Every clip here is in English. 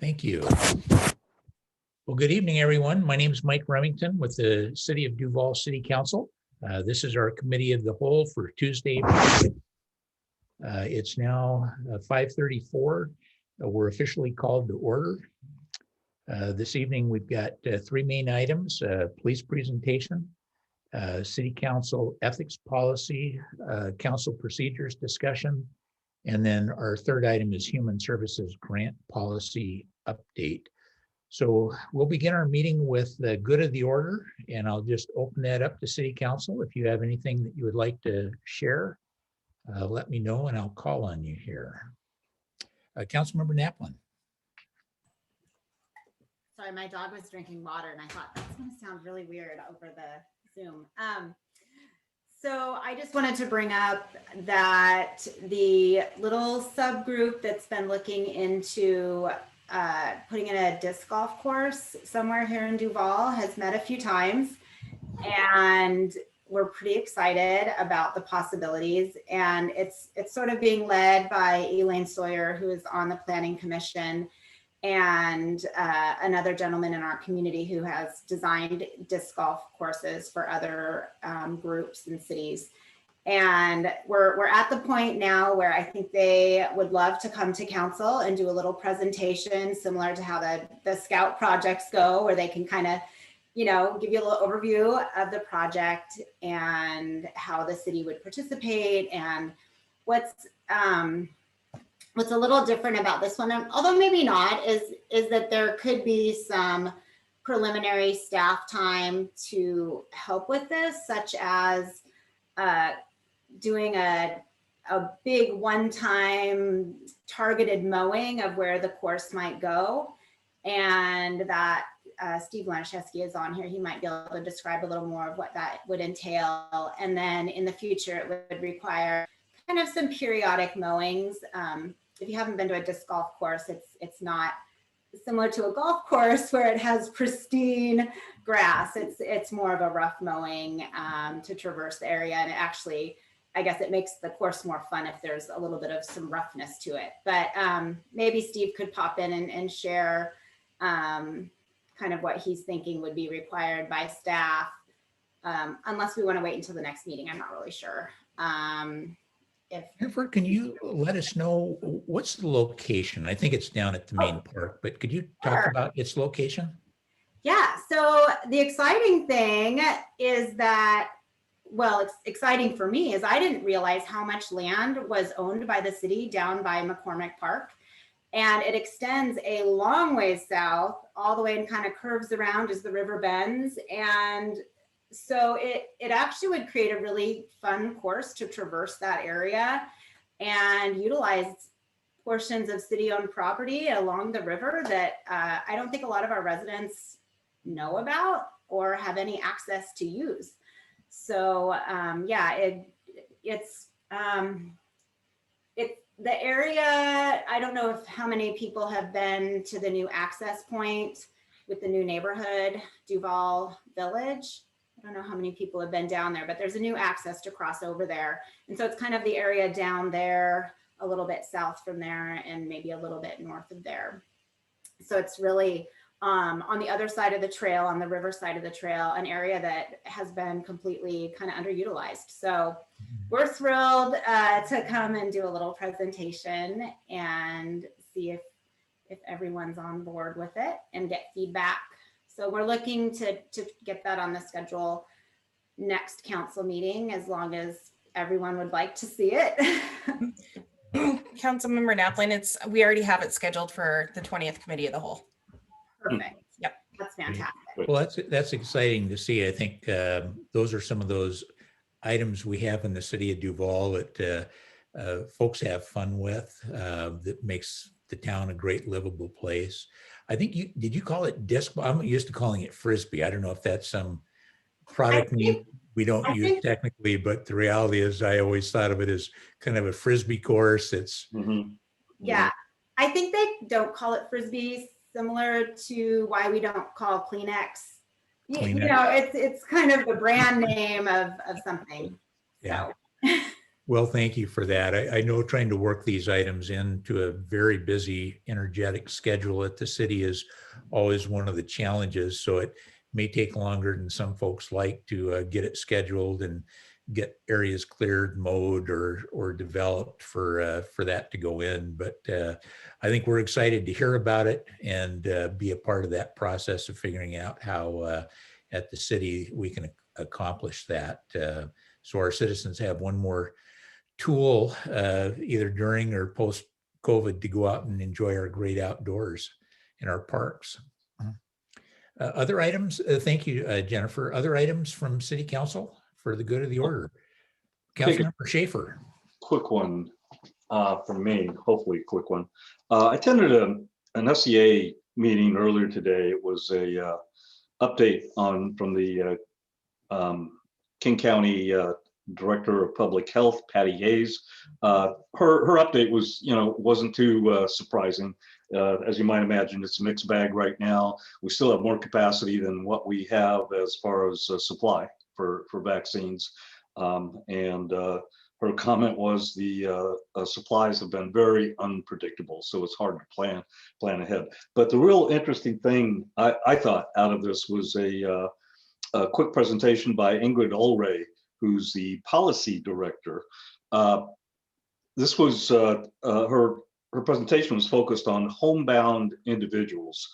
Thank you. Well, good evening, everyone. My name is Mike Remington with the City of Duval City Council. This is our committee of the whole for Tuesday. It's now 5:34. We're officially called to order. This evening, we've got three main items: police presentation, city council ethics policy, council procedures discussion, and then our third item is human services grant policy update. So we'll begin our meeting with the good of the order, and I'll just open that up to City Council. If you have anything that you would like to share, let me know and I'll call on you here. Councilmember Naplin. Sorry, my dog was drinking water and I thought that's going to sound really weird over the Zoom. So I just wanted to bring up that the little subgroup that's been looking into putting in a disc golf course somewhere here in Duval has met a few times, and we're pretty excited about the possibilities. And it's sort of being led by Elaine Sawyer, who is on the Planning Commission, and another gentleman in our community who has designed disc golf courses for other groups and cities. And we're at the point now where I think they would love to come to council and do a little presentation similar to how the Scout projects go, where they can kind of, you know, give you a little overview of the project and how the city would participate. And what's a little different about this one, although maybe not, is that there could be some preliminary staff time to help with this, such as doing a big one-time targeted mowing of where the course might go. And that Steve Laniszewski is on here. He might be able to describe a little more of what that would entail. And then in the future, it would require kind of some periodic mowings. If you haven't been to a disc golf course, it's not similar to a golf course where it has pristine grass. It's more of a rough mowing to traverse the area. And it actually, I guess it makes the course more fun if there's a little bit of some roughness to it. But maybe Steve could pop in and share kind of what he's thinking would be required by staff, unless we want to wait until the next meeting. I'm not really sure. Jennifer, can you let us know what's the location? I think it's down at the main park, but could you talk about its location? Yeah, so the exciting thing is that, well, it's exciting for me, is I didn't realize how much land was owned by the city down by McCormick Park. And it extends a long ways south all the way and kind of curves around as the river bends. And so it actually would create a really fun course to traverse that area and utilize portions of city-owned property along the river that I don't think a lot of our residents know about or have any access to use. So yeah, it's the area. I don't know how many people have been to the new access point with the new neighborhood, Duval Village. I don't know how many people have been down there, but there's a new access to cross over there. And so it's kind of the area down there, a little bit south from there and maybe a little bit north of there. So it's really on the other side of the trail, on the river side of the trail, an area that has been completely kind of underutilized. So we're thrilled to come and do a little presentation and see if everyone's on board with it and get feedback. So we're looking to get that on the schedule next council meeting, as long as everyone would like to see it. Councilmember Naplin, we already have it scheduled for the 20th Committee of the Whole. Perfect. Yep. That's fantastic. Well, that's exciting to see. I think those are some of those items we have in the city of Duval that folks have fun with, that makes the town a great livable place. I think did you call it disc? I'm used to calling it Frisbee. I don't know if that's some product name we don't use technically, but the reality is I always thought of it as kind of a Frisbee course. It's yeah, I think they don't call it Frisbee, similar to why we don't call Kleenex. You know, it's kind of the brand name of something. Yeah. So. Well, thank you for that. I know trying to work these items into a very busy, energetic schedule at the city is always one of the challenges. So it may take longer than some folks like to get it scheduled and get areas cleared, mowed, or developed for that to go in. But I think we're excited to hear about it and be a part of that process of figuring out how at the city we can accomplish that. So our citizens have one more tool, either during or post COVID, to go out and enjoy our great outdoors in our parks. Other items, thank you, Jennifer. Other items from City Council for the good of the order. Councilmember Schaefer. Quick one from me, hopefully a quick one. I attended an SEA meeting earlier today. It was a update from the King County Director of Public Health, Patty Hayes. Her update was, wasn't too surprising. As you might imagine, it's a mixed bag right now. We still have more capacity than what we have as far as supply for vaccines. And her comment was the supplies have been very unpredictable, so it's hard to plan ahead. But the real interesting thing I thought out of this was a quick presentation by Ingrid Ulray, who's the policy director. This was her presentation was focused on homebound individuals.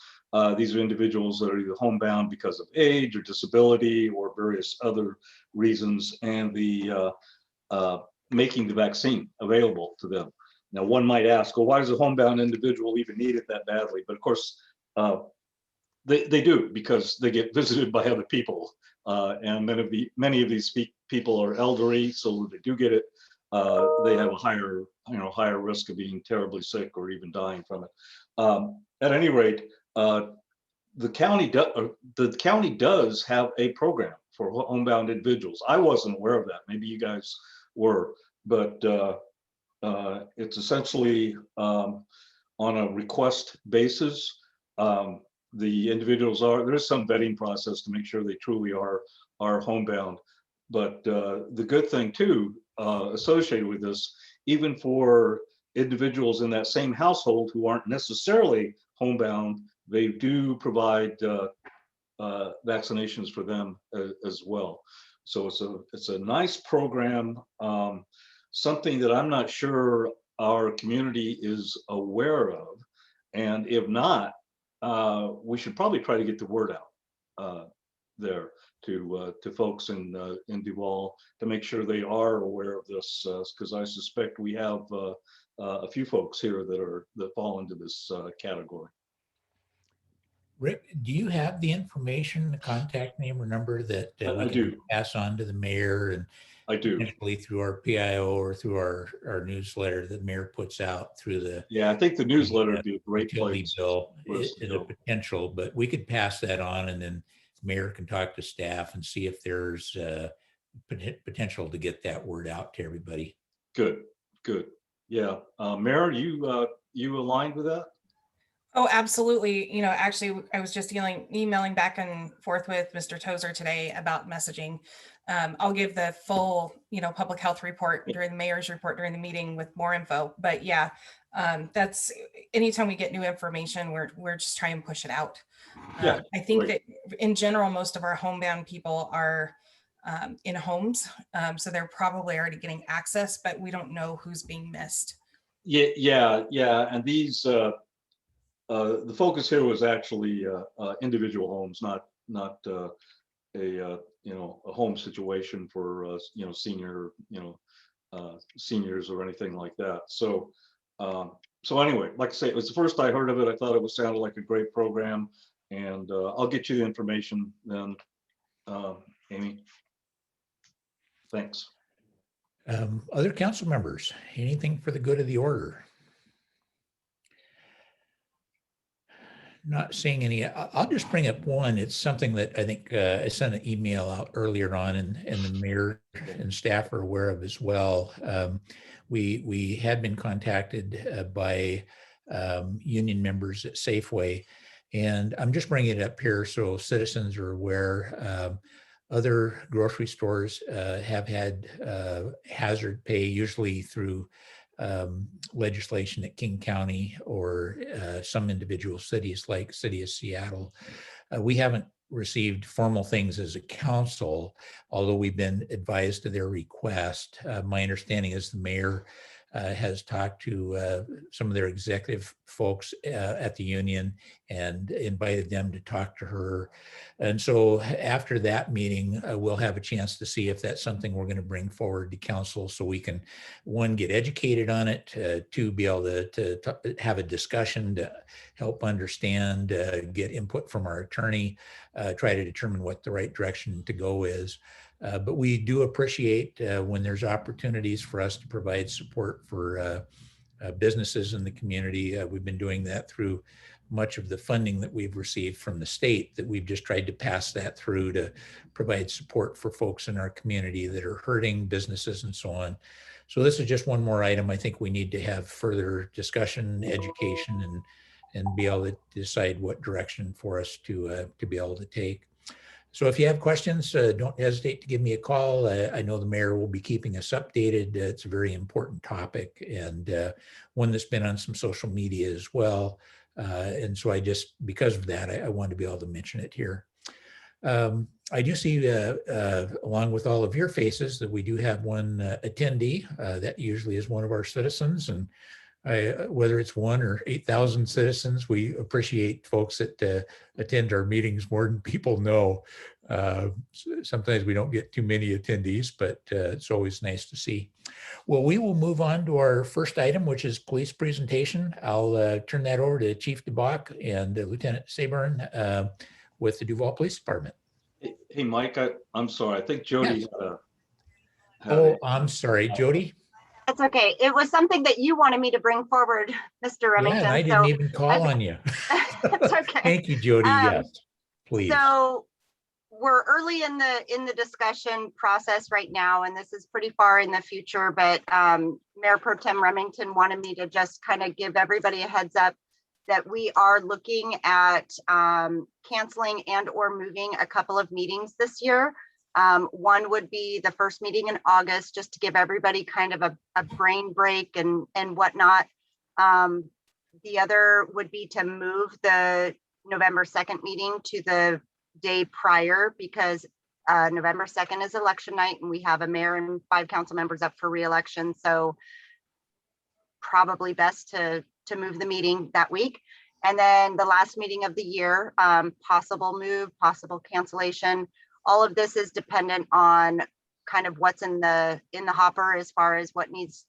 These are individuals that are either homebound because of age or disability or various other reasons, and the making the vaccine available to them. Now, one might ask, well, why does a homebound individual even need it that badly? But of course, they do, because they get visited by other people. And many of these people are elderly, so they do get it. They have a higher risk of being terribly sick or even dying from it. At any rate, the county does have a program for homebound individuals. I wasn't aware of that. Maybe you guys were, but it's essentially on a request basis. The individuals there is some vetting process to make sure they truly are homebound. But the good thing too, associated with this, even for individuals in that same household who aren't necessarily homebound, they do provide vaccinations for them as well. So it's a nice program, something that I'm not sure our community is aware of, and if not, we should probably try to get the word out there to folks in Duval to make sure they are aware of this, because I suspect we have a few folks here that fall into this category. Rick, do you have the information, the contact name or number that we can pass on to the mayor, and I do, potentially through our PIO or through our newsletter that the mayor puts out through the I think the newsletter would be a great place. Bill is a potential, but we could pass that on, and then the mayor can talk to staff and see if there's potential to get that word out to everybody. Good. Yeah, Mayor, you aligned with that? Oh, absolutely. Actually, I was just emailing back and forth with Mr. Tozer today about messaging. I'll give the full, public health report during the mayor's report during the meeting with more info. But yeah, that's anytime we get new information, we're just trying to push it out. Yeah, I think that in general, most of our homebound people are in homes, so they're probably already getting access, but we don't know who's being missed. Yeah, and these. The focus here was actually individual homes, not a home situation for seniors or anything like that. So anyway, like I say, it was the first I heard of it. I thought it sounded like a great program, and I'll get you the information then, Amy. Thanks. Other council members, anything for the good of the order? Not seeing any. I'll just bring up one. It's something that I think I sent an email out earlier on, and the mayor and staff are aware of as well. We had been contacted by union members at Safeway, and I'm just bringing it up here so citizens are aware. other grocery stores have had hazard pay, usually through legislation at King County or some individual cities like City of Seattle. We haven't received formal things as a council, although we've been advised of their request. My understanding is the mayor has talked to some of their executive folks at the union and invited them to talk to her. And so after that meeting, we'll have a chance to see if that's something we're going to bring forward to council so we can, one, get educated on it, two, be able to have a discussion to help understand, get input from our attorney, try to determine what the right direction to go is. But we do appreciate when there's opportunities for us to provide support for businesses in the community. We've been doing that through much of the funding that we've received from the state, that we've just tried to pass that through to provide support for folks in our community that are hurting, businesses and so on. So this is just one more item. I think we need to have further discussion, education, and be able to decide what direction for us to be able to take. So if you have questions, don't hesitate to give me a call. I know the mayor will be keeping us updated. It's a very important topic and one that's been on some social media as well. And so I just, because of that, I wanted to be able to mention it here. I do see, along with all of your faces, that we do have one attendee. That usually is one of our citizens. And whether it's 1 or 8,000 citizens, we appreciate folks that attend our meetings more than people know. Sometimes we don't get too many attendees, but it's always nice to see. Well, we will move on to our first item, which is police presentation. I'll turn that over to Chief DeBach and Lieutenant Sayburn with the Duval Police Department. Hey, Mike, I'm sorry. I think Jody Yes. had Oh, I'm sorry, Jody. It's okay. It was something that you wanted me to bring forward, Mr. Remington. Yeah, and I didn't even call on you. It's okay. Thank you, Jody. Yes, please. So we're early in the discussion process right now, and this is pretty far in the future, but Mayor Pro Tem Remington wanted me to just kind of give everybody a heads up that we are looking at canceling and or moving a couple of meetings this year. One would be the first meeting in August, just to give everybody kind of a brain break and whatnot. The other would be to move the November 2nd meeting to the day prior, because November 2nd is election night and we have a mayor and 5 council members up for re-election. So probably best to move the meeting that week. And then the last meeting of the year, possible move, possible cancellation. All of this is dependent on kind of what's in the hopper as far as what needs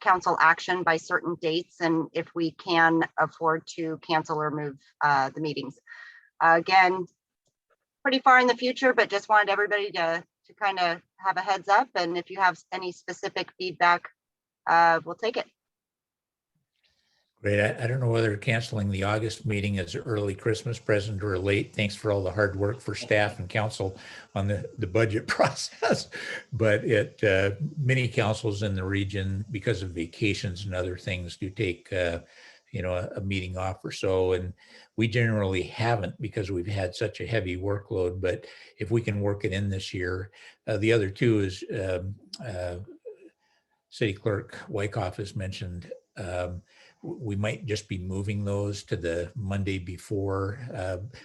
council action by certain dates, and if we can afford to cancel or move the meetings. Again, pretty far in the future, but just wanted everybody to kind of have a heads up. And if you have any specific feedback, we'll take it. Great. I don't know whether canceling the August meeting is an early Christmas present or a late. Thanks for all the hard work for staff and council on the budget process. But many councils in the region, because of vacations and other things, do take a meeting off or so. And we generally haven't because we've had such a heavy workload. But if we can work it in this year, the other two is City Clerk Wyckoff has mentioned. We might just be moving those to the Monday before,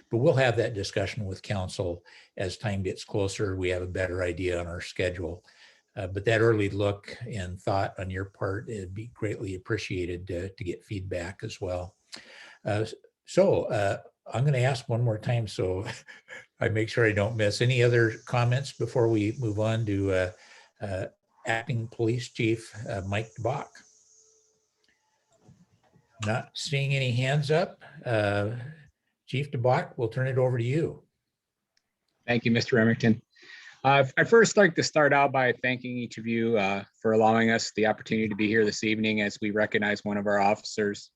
but we'll have that discussion with council as time gets closer. We have a better idea on our schedule. But that early look and thought on your part, it'd be greatly appreciated to get feedback as well. So I'm going to ask one more time so I make sure I don't miss any other comments before we move on to Acting Police Chief Mike DeBach. Not seeing any hands up. Chief DeBach, we'll turn it over to you. Thank you, Mr. Remington. I'd first like to start out by thanking each of you for allowing us the opportunity to be here this evening as we recognize one of our officers.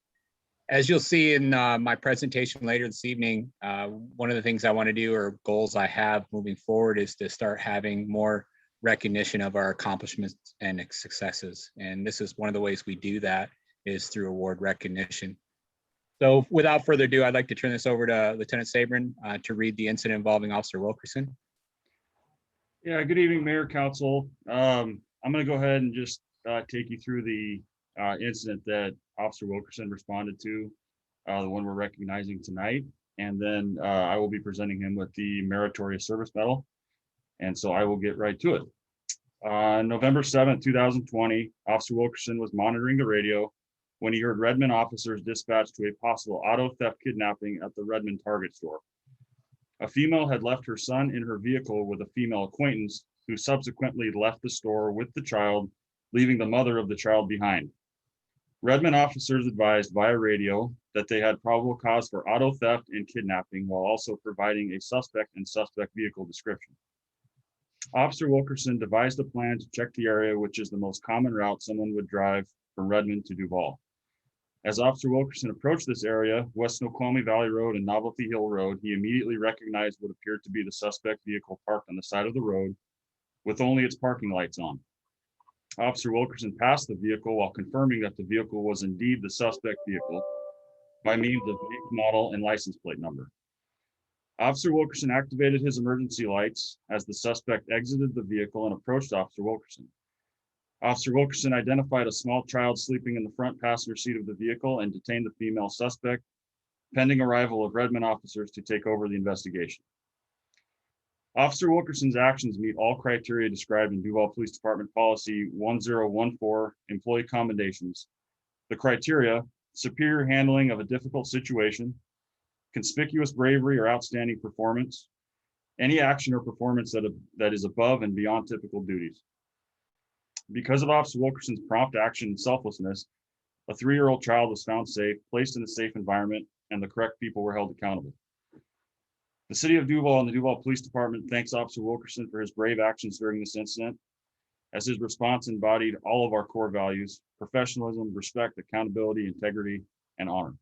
As you'll see in my presentation later this evening, one of the things I want to do, or goals I have moving forward, is to start having more recognition of our accomplishments and successes. And this is one of the ways we do that, is through award recognition. So without further ado, I'd like to turn this over to Lieutenant Sayburn to read the incident involving Officer Wilkerson. Yeah, good evening, Mayor, Council. I'm gonna go ahead and just take you through the incident that Officer Wilkerson responded to, the one we're recognizing tonight. And then I will be presenting him with the Meritorious Service Medal. And so I will get right to it. November 7th, 2020, Officer Wilkerson was monitoring the radio when he heard Redmond officers dispatched to a possible auto theft kidnapping at the Redmond Target store. A female had left her son in her vehicle with a female acquaintance who subsequently left the store with the child, leaving the mother of the child behind. Redmond officers advised via radio that they had probable cause for auto theft and kidnapping while also providing a suspect and suspect vehicle description. Officer Wilkerson devised a plan to check the area, which is the most common route someone would drive from Redmond to Duval. As Officer Wilkerson approached this area, West Snoqualmie Valley Road and Novelty Hill Road, he immediately recognized what appeared to be the suspect vehicle parked on the side of the road with only its parking lights on. Officer Wilkerson passed the vehicle while confirming that the vehicle was indeed the suspect vehicle by means of make, model, and license plate number. Officer Wilkerson activated his emergency lights as the suspect exited the vehicle and approached Officer Wilkerson. Officer Wilkerson identified a small child sleeping in the front passenger seat of the vehicle and detained the female suspect, pending arrival of Redmond officers to take over the investigation. Officer Wilkerson's actions meet all criteria described in Duval Police Department Policy 1014, Employee Commendations. The criteria: superior handling of a difficult situation, conspicuous bravery or outstanding performance, any action or performance that is above and beyond typical duties. Because of Officer Wilkerson's prompt action and selflessness, a 3-year-old child was found safe, placed in a safe environment, and the correct people were held accountable. The City of Duval and the Duval Police Department thanks Officer Wilkerson for his brave actions during this incident, as his response embodied all of our core values: professionalism, respect, accountability, integrity, and honor.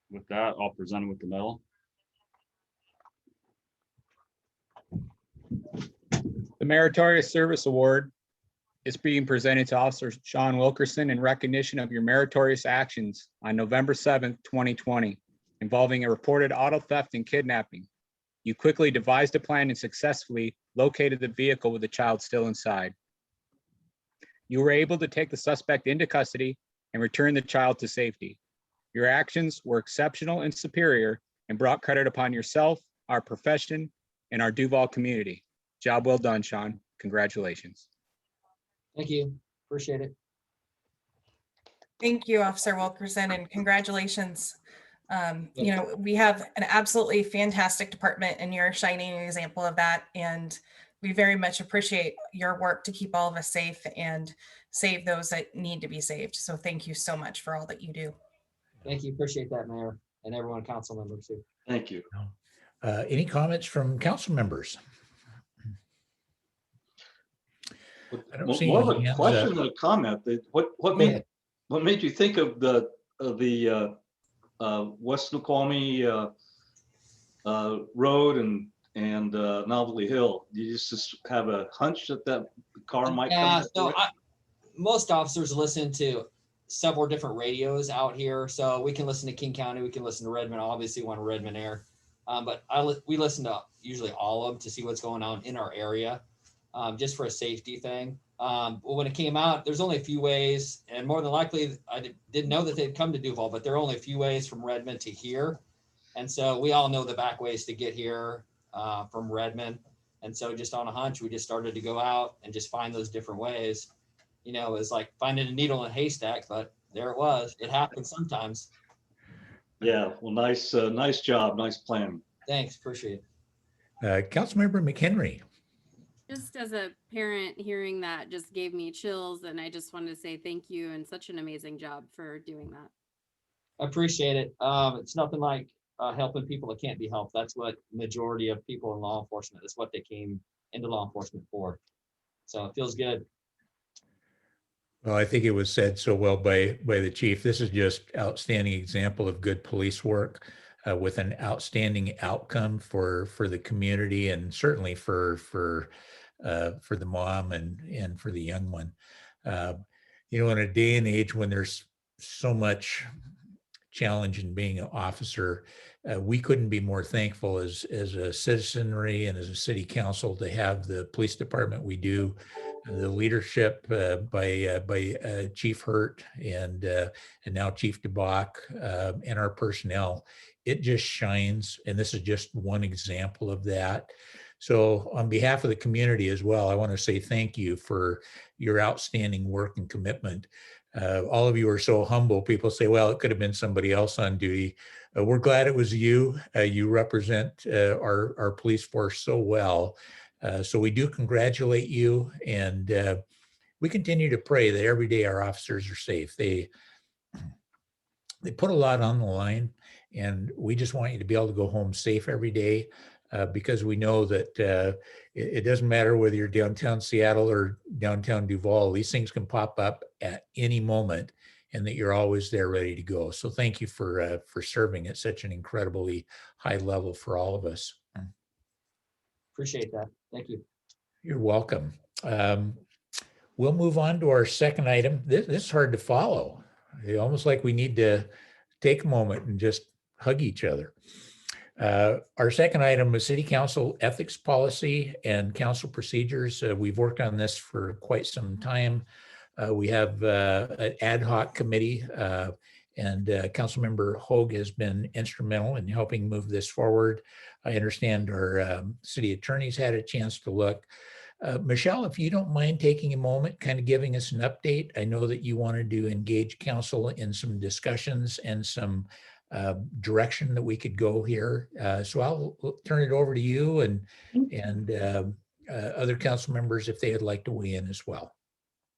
With that, I'll present him with the medal. The Meritorious Service Award is being presented to Officer Sean Wilkerson in recognition of your meritorious actions on November 7th, 2020, involving a reported auto theft and kidnapping. You quickly devised a plan and successfully located the vehicle with the child still inside. You were able to take the suspect into custody and return the child to safety. Your actions were exceptional and superior and brought credit upon yourself, our profession, and our Duval community. Job well done, Sean. Congratulations. Thank you. Appreciate it. Thank you, Officer Wilkerson, and congratulations. We have an absolutely fantastic department, and you're a shining example of that. And we very much appreciate your work to keep all of us safe and save those that need to be saved. So thank you so much for all that you do. Thank you. Appreciate that, Mayor, and everyone, council members too. Thank you. Any comments from council members? I don't see More of any a hands question up. than a comment. What Go made ahead. what made you think of the West Snoqualmie Road and Novelty Hill? You just have a hunch that the car might Yeah, come? so most officers listen to several different radios out here. So we can listen to King County, we can listen to Redmond, obviously one Redmond Air. But we listen to usually all of them to see what's going on in our area, just for a safety thing. But when it came out, there's only a few ways, and more than likely, I didn't know that they'd come to Duval, but there are only a few ways from Redmond to here. And so we all know the back ways to get here from Redmond. And so just on a hunch, we just started to go out and just find those different ways. You know, it was like finding a needle in a haystack, but there it was. It happens sometimes. Yeah, well, nice job, nice plan. Thanks, appreciate it. Councilmember McHenry. Just as a parent, hearing that just gave me chills, and I just wanted to say thank you and such an amazing job for doing that. I appreciate it. It's nothing like helping people that can't be helped. That's what majority of people in law enforcement, is what they came into law enforcement for. So it feels good. Well, I think it was said so well by the chief. This is just outstanding example of good police work with an outstanding outcome for the community, and certainly for the mom and for the young one. In a day and age when there's so much challenge in being an officer. We couldn't be more thankful as a citizenry and as a city council to have the police department we do. The leadership by Chief Hurt and now Chief DeBach and our personnel, it just shines. And this is just one example of that. So on behalf of the community as well, I want to say thank you for your outstanding work and commitment. All of you are so humble. People say, well, it could have been somebody else on duty. We're glad it was you. You represent our police force so well. So we do congratulate you, and we continue to pray that every day our officers are safe. They put a lot on the line, and we just want you to be able to go home safe every day. Because we know that it doesn't matter whether you're downtown Seattle or downtown Duval, these things can pop up at any moment, and that you're always there ready to go. So thank you for serving at such an incredibly high level for all of us. Appreciate that. Thank you. You're welcome. We'll move on to our second item. This is hard to follow. It's almost like we need to take a moment and just hug each other. Our second item is City Council ethics policy and council procedures. We've worked on this for quite some time. We have an ad hoc committee, and Councilmember Hogue has been instrumental in helping move this forward. I understand our city attorneys had a chance to look. Michelle, if you don't mind taking a moment, kind of giving us an update. I know that you wanted to engage council in some discussions and some direction that we could go here. So I'll turn it over to you and other council members if they would like to weigh in as well.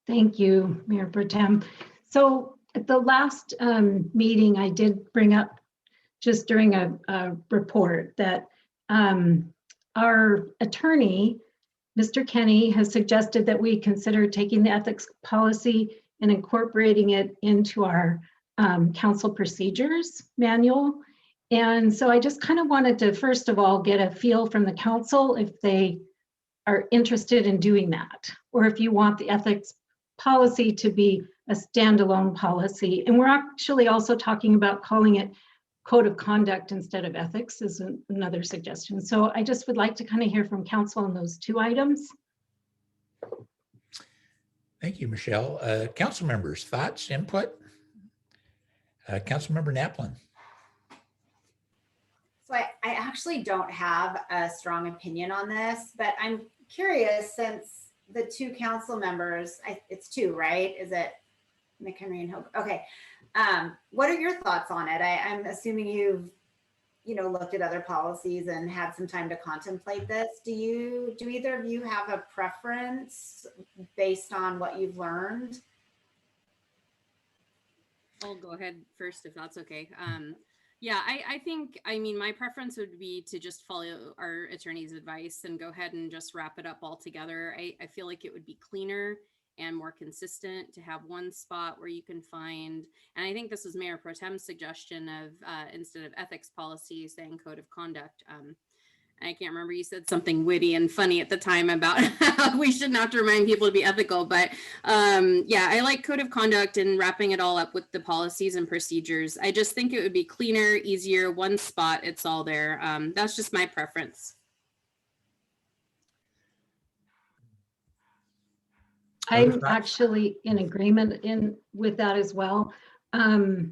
Thank you, Mayor Pro Tem. So at the last meeting, I did bring up just during a report that our attorney, Mr. Kenny, has suggested that we consider taking the ethics policy and incorporating it into our council procedures manual. And so I just kind of wanted to, first of all, get a feel from the council if they are interested in doing that, or if you want the ethics policy to be a standalone policy. And we're actually also talking about calling it code of conduct instead of ethics is another suggestion. So I just would like to kind of hear from council on those two items. Thank you, Michelle. Council members, thoughts, input? Councilmember Naplin. So I actually don't have a strong opinion on this, but I'm curious since the two council members, it's two, right? Is it McHenry and Hogue? Okay. What are your thoughts on it? I'm assuming you've, looked at other policies and had some time to contemplate this. Do either of you have a preference based on what you've learned? I'll go ahead first if that's okay. Yeah, I think, my preference would be to just follow our attorney's advice and go ahead and just wrap it up all together. I feel like it would be cleaner and more consistent to have one spot where you can find, and I think this was Mayor Pro Tem's suggestion of instead of ethics policy, saying code of conduct. I can't remember, you said something witty and funny at the time about how we shouldn't have to remind people to be ethical, but yeah, I like code of conduct and wrapping it all up with the policies and procedures. I just think it would be cleaner, easier, one spot, it's all there. That's just my preference. I'm actually in agreement with that as well. I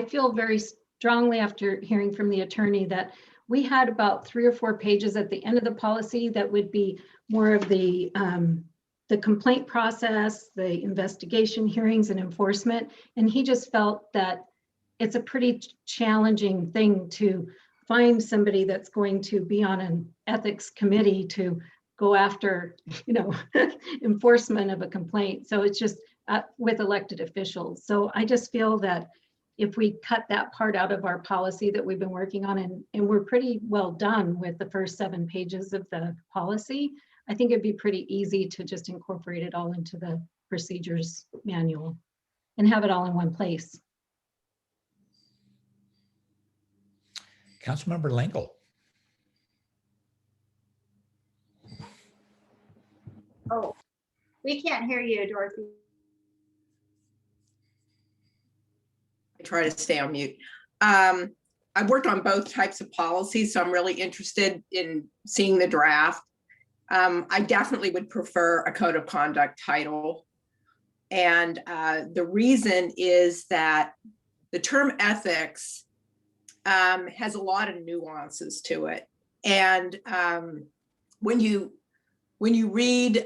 feel very strongly after hearing from the attorney that we had about 3 or 4 pages at the end of the policy that would be more of the complaint process, the investigation, hearings, and enforcement. And he just felt that it's a pretty challenging thing to find somebody that's going to be on an ethics committee to go after, enforcement of a complaint. So it's just with elected officials. So I just feel that if we cut that part out of our policy that we've been working on, and we're pretty well done with the first 7 pages of the policy, I think it'd be pretty easy to just incorporate it all into the procedures manual and have it all in one place. Councilmember Lenkel. Oh, we can't hear you, Dorothy. try to stay on mute. I've worked on both types of policies, so I'm really interested in seeing the draft. I definitely would prefer a code of conduct title. And the reason is that the term ethics has a lot of nuances to it. And when you read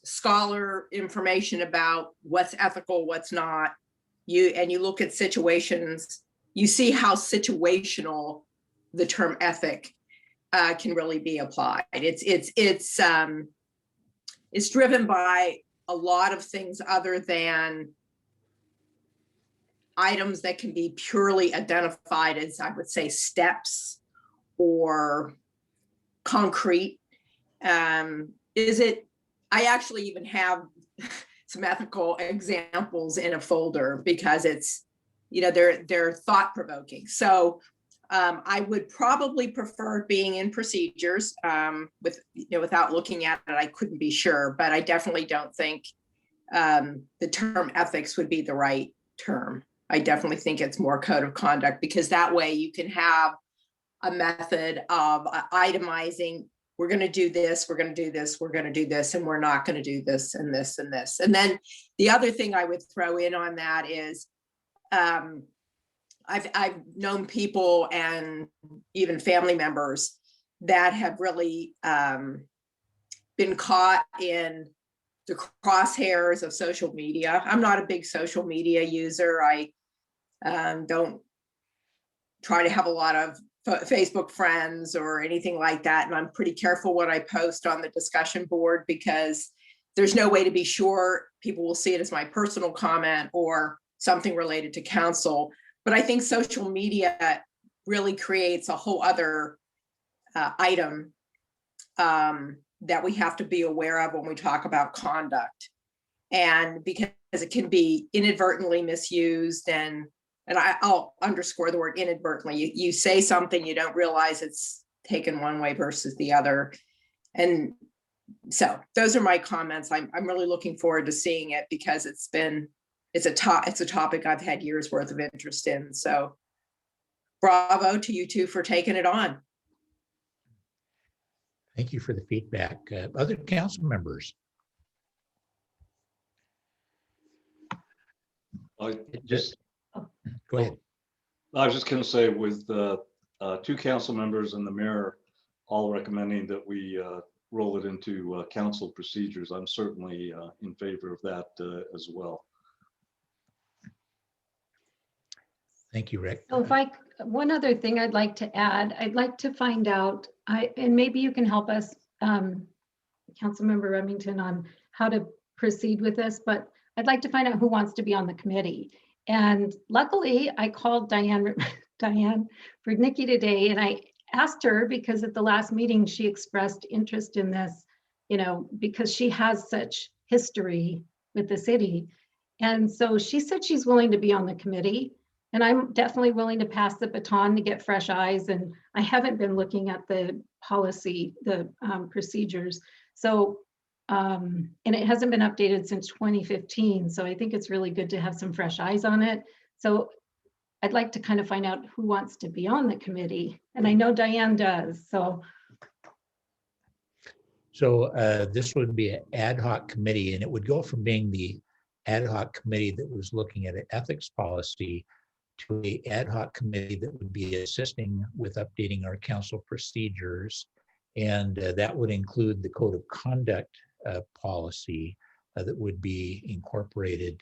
scholar information about what's ethical, what's not, and you look at situations, you see how situational the term ethic can really be applied. It's driven by a lot of things other than items that can be purely identified as, I would say, steps or concrete. I actually even have some ethical examples in a folder because it's, they're thought provoking. So I would probably prefer being in procedures without looking at it. I couldn't be sure, but I definitely don't think the term ethics would be the right term. I definitely think it's more code of conduct, because that way you can have a method of itemizing. We're going to do this, we're going to do this, we're going to do this, and we're not going to do this and this and this. And then the other thing I would throw in on that is I've known people and even family members that have really been caught in the crosshairs of social media. I'm not a big social media user. I don't try to have a lot of Facebook friends or anything like that. And I'm pretty careful what I post on the discussion board, because there's no way to be sure. People will see it as my personal comment or something related to council. But I think social media really creates a whole other item that we have to be aware of when we talk about conduct. And because it can be inadvertently misused, and I'll underscore the word inadvertently. You say something, you don't realize it's taken one way versus the other. And so those are my comments. I'm really looking forward to seeing it, because it's a topic I've had years worth of interest in. So bravo to you two for taking it on. Thank you for the feedback. Other council members? Go ahead. I was just going to say, with two council members and the mayor all recommending that we roll it into council procedures, I'm certainly in favor of that as well. Thank you, Rick. So one other thing I'd like to add, I'd like to find out, and maybe you can help us, Councilmember Remington, on how to proceed with this, but I'd like to find out who wants to be on the committee. And luckily I called Diane Brudnicki today, and I asked her, because at the last meeting she expressed interest in this, because she has such history with the city. And so she said she's willing to be on the committee. And I'm definitely willing to pass the baton to get fresh eyes. And I haven't been looking at the policy, the procedures. So, and it hasn't been updated since 2015. So I think it's really good to have some fresh eyes on it. So I'd like to kind of find out who wants to be on the committee. And I know Diane does, so. So this would be an ad hoc committee, and it would go from being the ad hoc committee that was looking at an ethics policy to an ad hoc committee that would be assisting with updating our council procedures. And that would include the code of conduct policy that would be incorporated.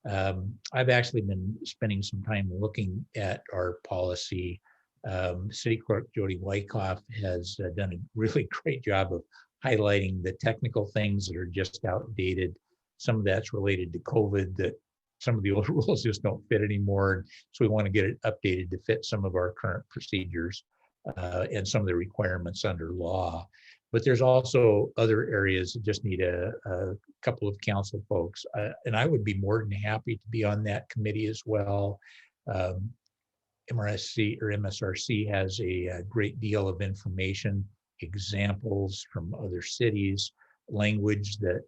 I've actually been spending some time looking at our policy. City Clerk Jody Wyckoff has done a really great job of highlighting the technical things that are just outdated. Some of that's related to COVID, that some of the old rules just don't fit anymore. So we want to get it updated to fit some of our current procedures and some of the requirements under law. But there's also other areas that just need a couple of council folks. And I would be more than happy to be on that committee as well. MRSC or MSRC has a great deal of information, examples from other cities, language that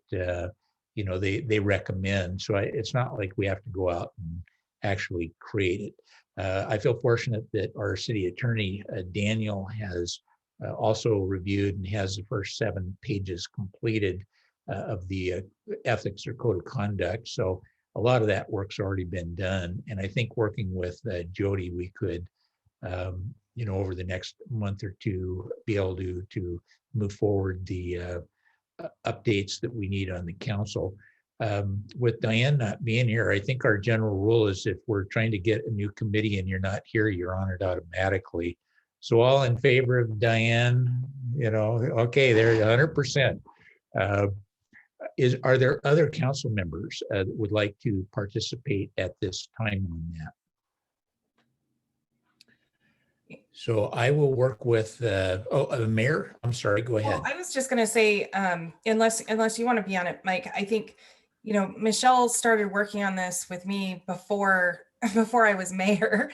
they recommend. So it's not like we have to go out actually create it. I feel fortunate that our city attorney, Daniel, has also reviewed and has the first 7 pages completed of the ethics or code of conduct. So a lot of that work's already been done. And I think working with Jody, we could, over the next month or two, be able to move forward the updates that we need on the council. With Diane not being here, I think our general rule is if we're trying to get a new committee and you're not here, you're on it automatically. So all in favor of Diane, okay, they're 100%. Are there other council members that would like to participate at this time on that? So I will work with, Mayor, I'm sorry, go ahead. Well, I was just going to say, unless you want to be on it, Mike, I think, Michelle started working on this with me before I was mayor.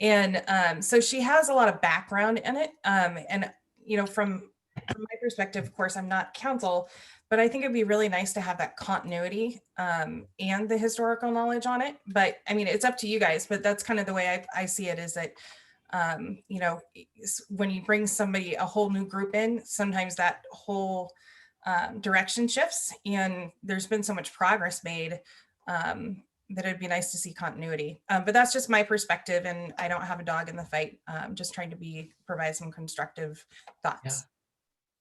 And so she has a lot of background in it. And, from my perspective, of course, I'm not council, but I think it'd be really nice to have that continuity and the historical knowledge on it. But I mean, it's up to you guys, but that's kind of the way I see it, is that when you bring a whole new group in, sometimes that whole direction shifts, and there's been so much progress made that it'd be nice to see continuity. But that's just my perspective, and I don't have a dog in the fight. Just trying to provide some constructive thoughts. Yeah.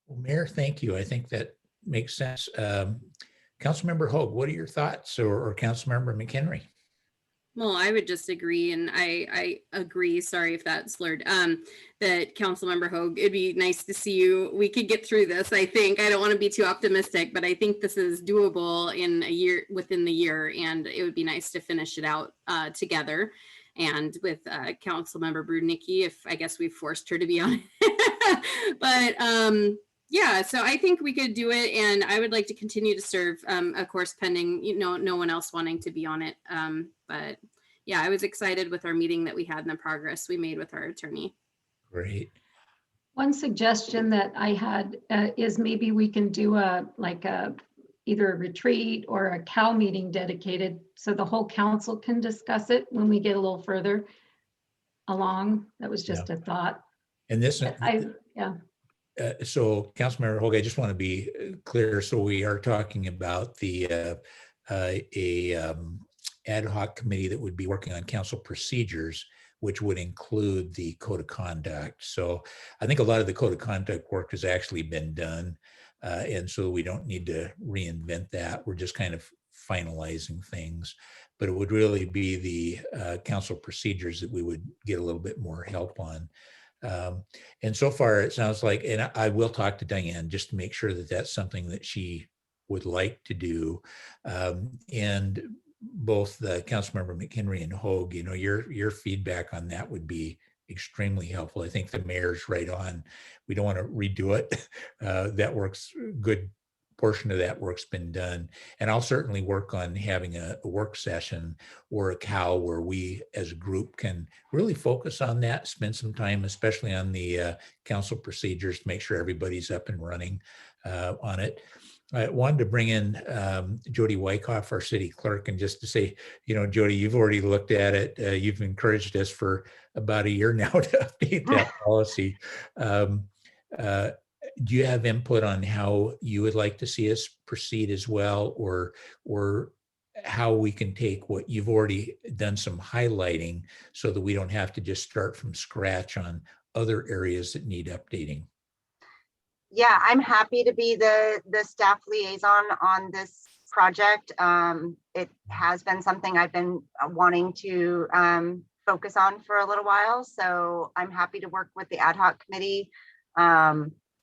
Well, Mayor, thank you. I think that makes sense. Councilmember Hoag, what are your thoughts, or Councilmember McHenry? Well, I would just agree, and I agree, sorry if that's slurred, that Councilmember Hoag, it'd be nice to see you. We could get through this, I think. I don't want to be too optimistic, but I think this is doable in a year, within the year, and it would be nice to finish it out together. And with Councilmember Brudnicki, if I guess we've forced her to be on it. But yeah, so I think we could do it, and I would like to continue to serve, of course, pending, no one else wanting to be on it. But yeah, I was excited with our meeting that we had and the progress we made with our attorney. Great. One suggestion that I had is maybe we can do either a retreat or a COW meeting dedicated so the whole council can discuss it when we get a little further along. That was just a thought. And this, yeah. So Councilmember Hoag, I just want to be clear. So we are talking about the ad hoc committee that would be working on council procedures, which would include the code of conduct. So I think a lot of the code of conduct work has actually been done. And so we don't need to reinvent that. We're just kind of finalizing things, but it would really be the council procedures that we would get a little bit more help on. And so far it sounds like, and I will talk to Diane just to make sure that that's something that she would like to do. And both the Councilmember McHenry and Hoag, your feedback on that would be extremely helpful. I think the mayor's right on. We don't want to redo it. That works good. Portion of that work's been done. And I'll certainly work on having a work session or a COW where we as a group can really focus on that, spend some time, especially on the council procedures, to make sure everybody's up and running on it. I wanted to bring in Jody Wyckoff, our city clerk, and just to say, Jody, you've already looked at it. You've encouraged us for about a year now to update that policy. Do you have input on how you would like to see us proceed as well, or how we can take what you've already done some highlighting so that we don't have to just start from scratch on other areas that need updating? Yeah, I'm happy to be the staff liaison on this project. It has been something I've been wanting to focus on for a little while, so I'm happy to work with the ad hoc committee.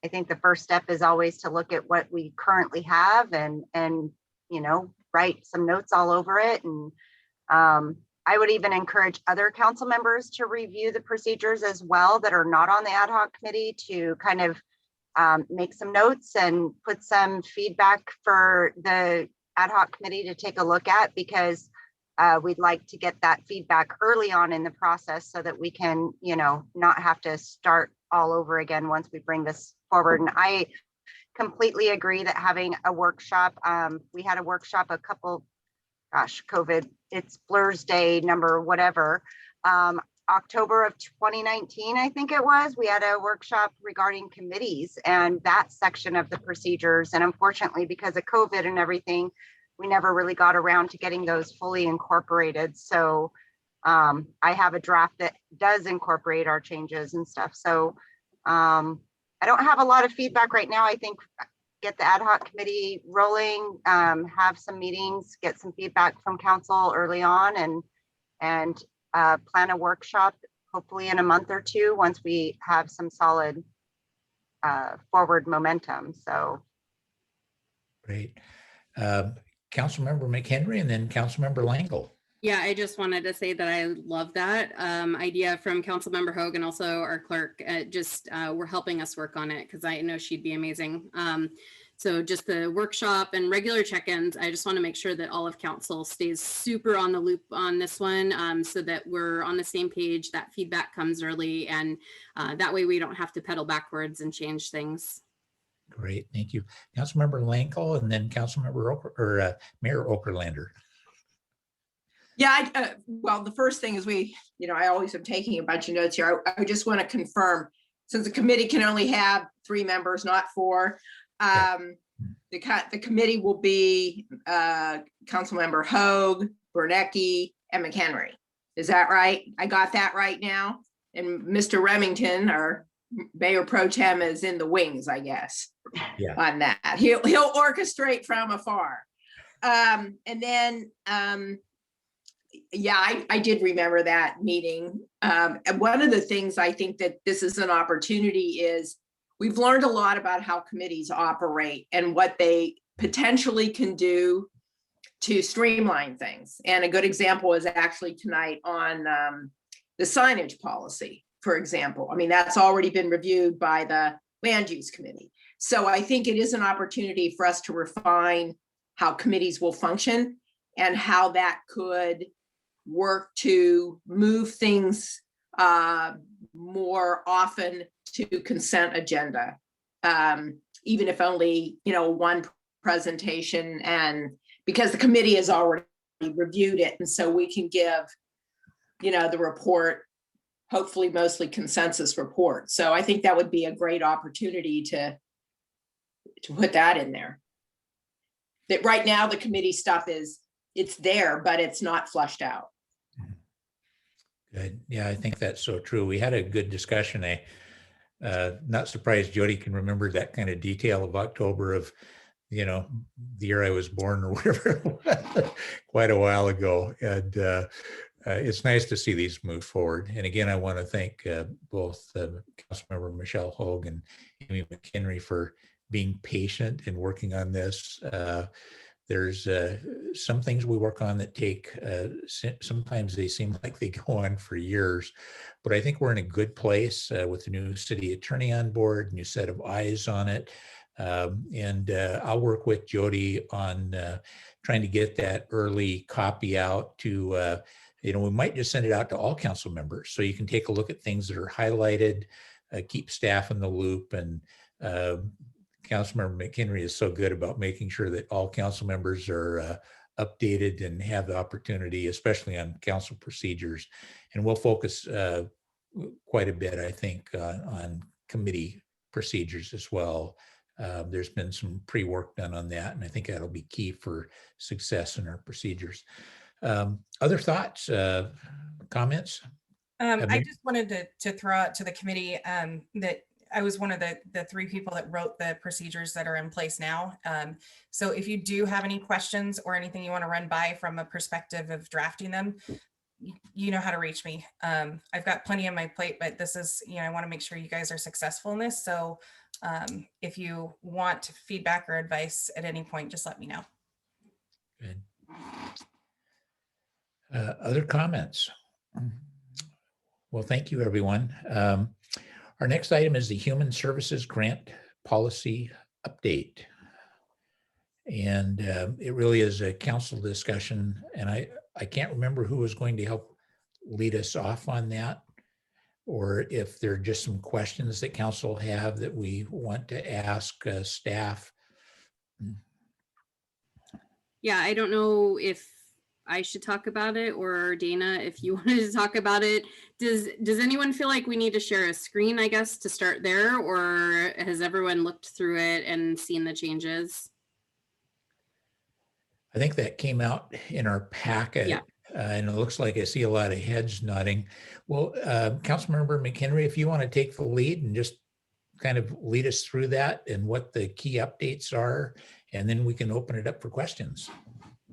I think the first step is always to look at what we currently have and write some notes all over it. And I would even encourage other council members to review the procedures as well that are not on the ad hoc committee, to kind of make some notes and put some feedback for the ad hoc committee to take a look at, because we'd like to get that feedback early on in the process so that we can, not have to start all over again once we bring this forward. And I completely agree that having a workshop, we had a workshop COVID it's Blur's Day number, whatever. October of 2019, I think it was, we had a workshop regarding committees and that section of the procedures. And unfortunately, because of COVID and everything, we never really got around to getting those fully incorporated. So I have a draft that does incorporate our changes and stuff. So I don't have a lot of feedback right now. I think get the ad hoc committee rolling, have some meetings, get some feedback from council early on, and plan a workshop hopefully in a month or two once we have some solid forward momentum. So Great. Councilmember McHenry and then Councilmember Langle. Yeah, I just wanted to say that I love that idea from Councilmember Hogue and also our clerk. We're helping us work on it because I know she'd be amazing. So just the workshop and regular check-ins, I just want to make sure that all of council stays super on the loop on this one so that we're on the same page, that feedback comes early, and that way we don't have to pedal backwards and change things. Great, thank you. Councilmember Langle and then Councilmember Mayor Okerlander. Yeah, well, the first thing is I always am taking a bunch of notes here. I just want to confirm, since the committee can only have 3 members, not 4, the committee will be Councilmember Hogue, Bernecki, and McHenry. Is that right? I got that right now? And Mr. Remington, our Mayor Pro Tem, is in the wings, I guess, on that. He'll orchestrate from afar. And then, I did remember that meeting. And one of the things I think that this is an opportunity is we've learned a lot about how committees operate and what they potentially can do to streamline things. And a good example is actually tonight on the signage policy, for example. I mean, that's already been reviewed by the land use committee. So I think it is an opportunity for us to refine how committees will function and how that could work to move things more often to consent agenda, even if only, one presentation, and because the committee has already reviewed it. And so we can give, the report, hopefully mostly consensus report. So I think that would be a great opportunity to put that in there. That right now the committee stuff it's there, but it's not flushed out. Good. Yeah, I think that's so true. We had a good discussion. Not surprised Jody can remember that kind of detail of October of, the year I was born or whatever, quite a while ago. And it's nice to see these move forward. And again, I want to thank both Councilmember Michelle Hogue and Amy McHenry for being patient and working on this. There's some things we work on that take, sometimes they seem like they go on for years, but I think we're in a good place with the new city attorney on board, new set of eyes on it. And I'll work with Jody on trying to get that early copy out to, we might just send it out to all council members so you can take a look at things that are highlighted, keep staff in the loop, and Councilmember McHenry is so good about making sure that all council members are updated and have the opportunity, especially on council procedures. And we'll focus quite a bit, I think, on committee procedures as well. There's been some pre-work done on that, and I think that'll be key for success in our procedures. Other thoughts, comments? I just wanted to throw out to the committee that I was one of the 3 people that wrote the procedures that are in place now. So if you do have any questions or anything you want to run by from a perspective of drafting them, you know how to reach me. I've got plenty on my plate, but this is, I want to make sure you guys are successful in this. So if you want feedback or advice at any point, just let me know. Good. Other comments? Well, thank you, everyone. Our next item is the Human Services Grant Policy Update. And it really is a council discussion. And I can't remember who was going to help lead us off on that, or if there are just some questions that council have that we want to ask staff. Yeah, I don't know if I should talk about it, or Dana, if you wanted to talk about it. Does anyone feel like we need to share a screen, I guess, to start there, or has everyone looked through it and seen the changes? I think that came out in our packet. Yeah. And it looks like I see a lot of heads nodding. Well, Councilmember McHenry, if you want to take the lead and just kind of lead us through that and what the key updates are, and then we can open it up for questions.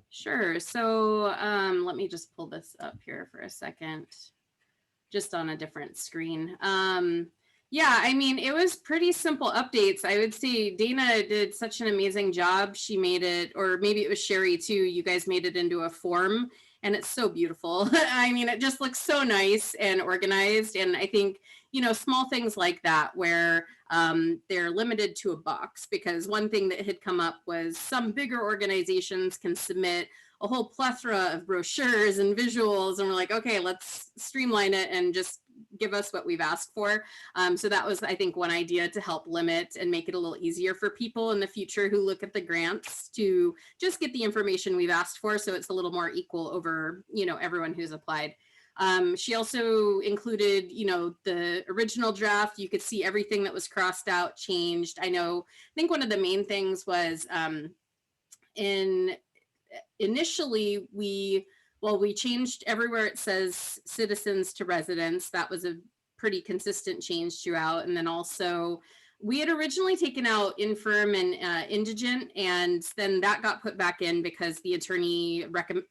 Sure. So let me just pull this up here for a second, just on a different screen. Yeah, I mean, it was pretty simple updates. I would say Dana did such an amazing job. She made it, or maybe it was Sherry too. You guys made it into a form, and it's so beautiful. I mean, it just looks so nice and organized. And I think, you know, small things like that where they're limited to a box, because one thing that had come up was some bigger organizations can submit a whole plethora of brochures and visuals, and we're like, okay, let's streamline it and just give us what we've asked for. So that was, I think, one idea to help limit and make it a little easier for people in the future who look at the grants to just get the information we've asked for, so it's a little more equal over, you know, everyone who's applied. She also included, you know, the original draft. You could see everything that was crossed out, changed. I think one of the main things was initially we changed everywhere it says citizens to residents. That was a pretty consistent change throughout. And then also we had originally taken out infirm and indigent, and then that got put back in because the attorney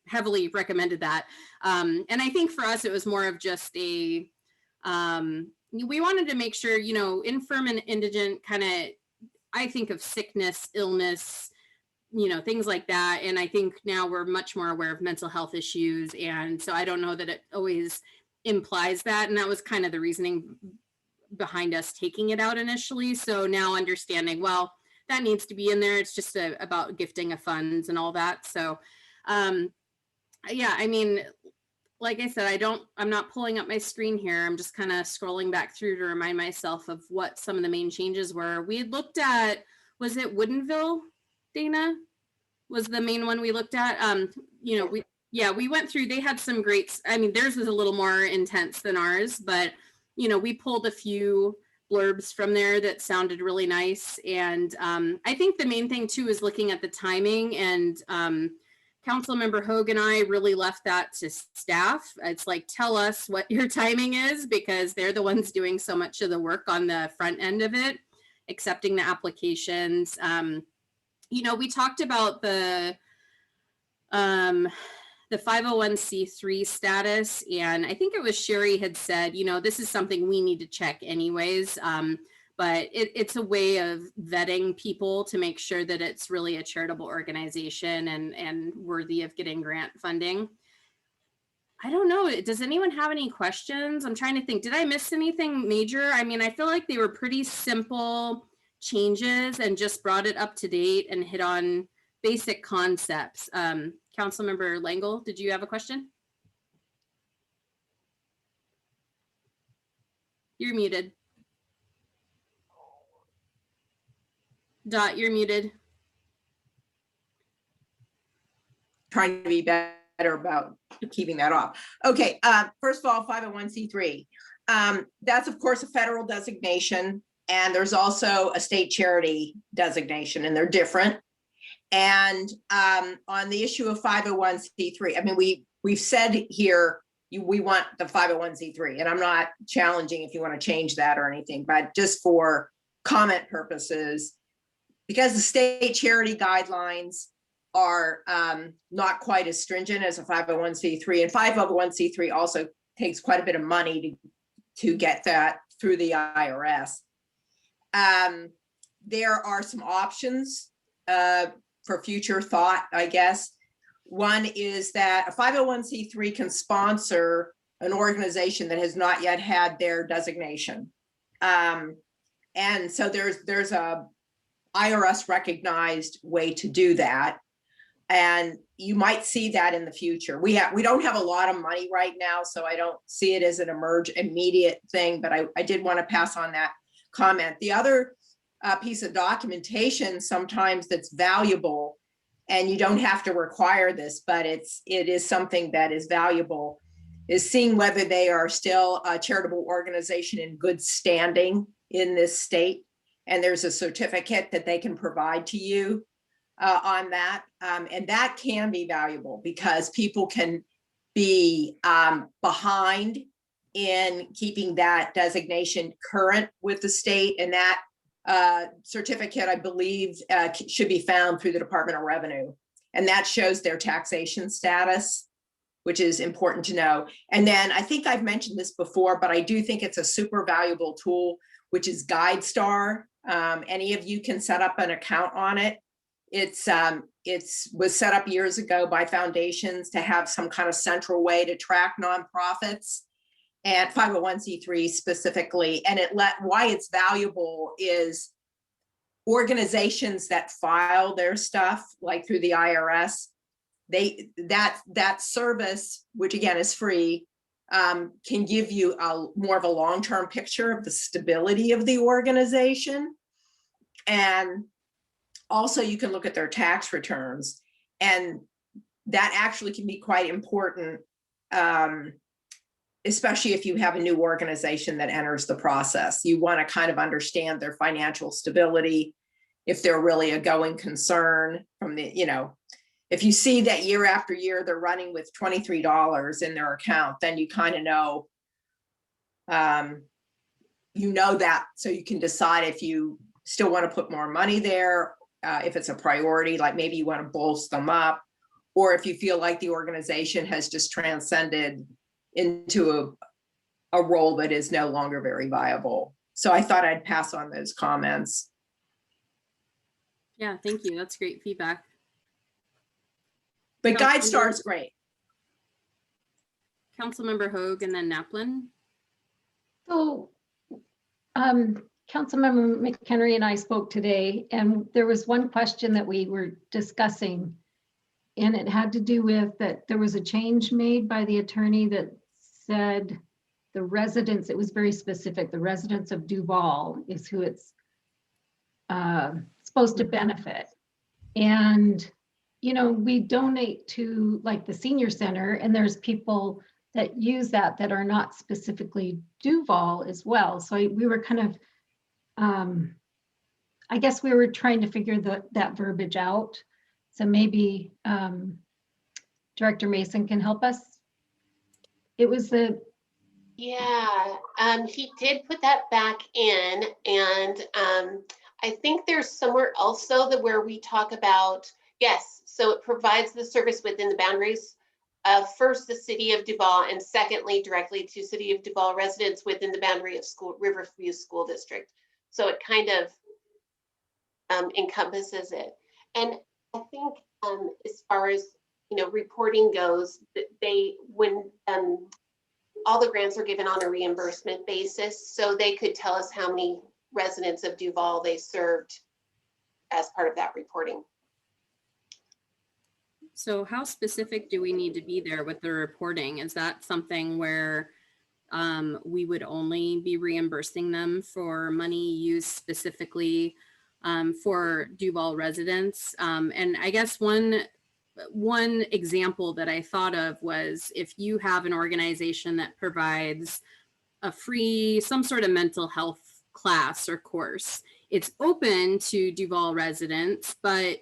heavily recommended that. And I think for us, it was more of just we wanted to make sure, you know, infirm and indigent kind of, I think of sickness, illness, you know, things like that. And I think now we're much more aware of mental health issues. And so I don't know that it always implies that. And that was kind of the reasoning behind us taking it out initially. So now understanding, well, that needs to be in there. It's just about gifting of funds and all that. So yeah, I mean, like I said, I'm not pulling up my screen here. I'm just kind of scrolling back through to remind myself of what some of the main changes were. We had looked at, was it Woodinville, Dana? Was the main one we looked at? You know, we went through, they had some great, I mean, theirs was a little more intense than ours, but you know, we pulled a few blurbs from there that sounded really nice. And I think the main thing too is looking at the timing, and Councilmember Hogue and I really left that to staff. It's like, tell us what your timing is, because they're the ones doing so much of the work on the front end of it, accepting the applications. You know, we talked about the 501c3 status, and I think it was Sherry had said, you know, this is something we need to check anyways, but it's a way of vetting people to make sure that it's really a charitable organization and worthy of getting grant funding. I don't know, does anyone have any questions? I'm trying to think, did I miss anything major? I mean, I feel like they were pretty simple changes and just brought it up to date and hit on basic concepts. Councilmember Langle, did you have a question? You're muted. Dot, you're muted. Trying to be better about keeping that off. Okay, first of all, 501c3. That's of course a federal designation, and there's also a state charity designation, and they're different. And on the issue of 501c3, I mean, we've said here, we want the 501c3, and I'm not challenging if you want to change that or anything, but just for comment purposes, because the state charity guidelines are not quite as stringent as a 501c3, and 501c3 also takes quite a bit of money to get that through the IRS. There are some options for future thought, I guess. One is that a 501c3 can sponsor an organization that has not yet had their designation. And so there's a IRS recognized way to do that. And you might see that in the future. We don't have a lot of money right now, so I don't see it as an immediate thing, but I did want to pass on that comment. The other piece of documentation sometimes that's valuable and you don't have to require this, but it is something that is valuable, is seeing whether they are still a charitable organization in good standing in this state. And there's a certificate that they can provide to you on that. And that can be valuable because people can be behind in keeping that designation current with the state. And that certificate, I believe, should be found through the Department of Revenue. And that shows their taxation status, which is important to know. And then I think I've mentioned this before, but I do think it's a super valuable tool, which is GuideStar. Any of you can set up an account on it. It's was set up years ago by foundations to have some kind of central way to track nonprofits and 501c3 specifically. And why it's valuable is organizations that file their stuff, like through the IRS, that service, which again is free, can give you more of a long-term picture of the stability of the organization. And also you can look at their tax returns, and that actually can be quite important, especially if you have a new organization that enters the process. You want to kind of understand their financial stability, if they're really a going concern from the, if you see that year after year they're running with $23 in their account, then you kind of know, that, so you can decide if you still want to put more money there, if it's a priority, like maybe you want to bolster them up, or if you feel like the organization has just transcended into a role that is no longer very viable. So I thought I'd pass on those comments. Yeah, thank you. That's great feedback. But GuideStar is great. Councilmember Hoag and then Naplin. So Councilmember McHenry and I spoke today, and there was one question that we were discussing, and it had to do with that there was a change made by the attorney that said the residents, it was very specific, the residents of Duval is who it's supposed to benefit. And, we donate to like the senior center, and there's people that use that are not specifically Duval as well. So we were kind of, I guess we were trying to figure that verbiage out. So maybe Director Mason can help us. It was Yeah, he did put that back in, and I think there's somewhere also where we talk about, yes, so it provides the service within the boundaries of first the city of Duval, and secondly directly to city of Duval residents within the boundary of Riverview School District. So it kind of encompasses it. And I think as far as reporting goes, when all the grants are given on a reimbursement basis, so they could tell us how many residents of Duval they served as part of that reporting. So how specific do we need to be there with the reporting? Is that something where we would only be reimbursing them for money used specifically for Duval residents? And I guess one example that I thought of was if you have an organization that provides a free, some sort of mental health class or course, it's open to Duval residents, but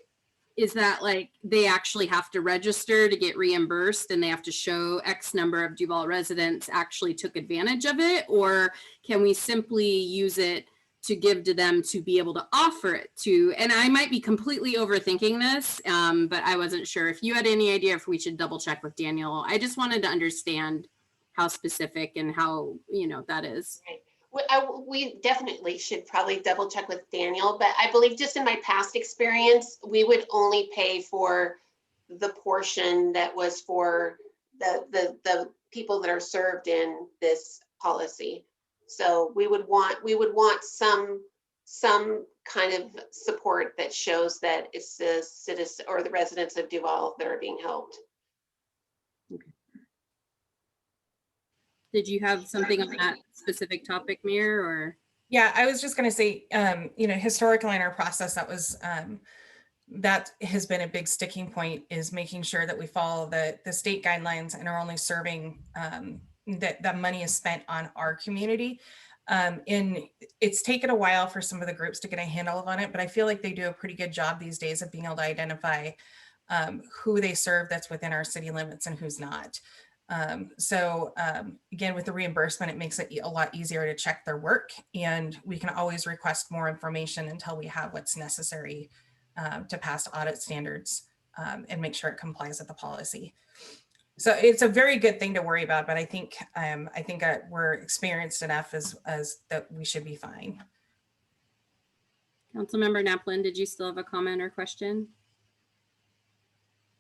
is that like they actually have to register to get reimbursed and they have to show X number of Duval residents actually took advantage of it? Or can we simply use it to give to them to be able to offer it to? And I might be completely overthinking this, but I wasn't sure if you had any idea if we should double check with Daniel. I just wanted to understand how specific and how, that is. Right. We definitely should probably double check with Daniel, but I believe just in my past experience, we would only pay for the portion that was for the people that are served in this policy. So we would want some kind of support that shows that it's the citizen or the residents of Duval that are being helped. Okay. Did you have something on that specific topic, Mayor, or? Yeah, I was just going to say, historically in our process, that was that has been a big sticking point, is making sure that we follow the state guidelines and are only serving that the money is spent on our community. And it's taken a while for some of the groups to get a handle on it, but I feel like they do a pretty good job these days of being able to identify who they serve that's within our city limits and who's not. So again, with the reimbursement, it makes it a lot easier to check their work, and we can always request more information until we have what's necessary to pass audit standards and make sure it complies with the policy. So it's a very good thing to worry about, but I think we're experienced enough as that we should be fine. Councilmember Naplin, did you still have a comment or question?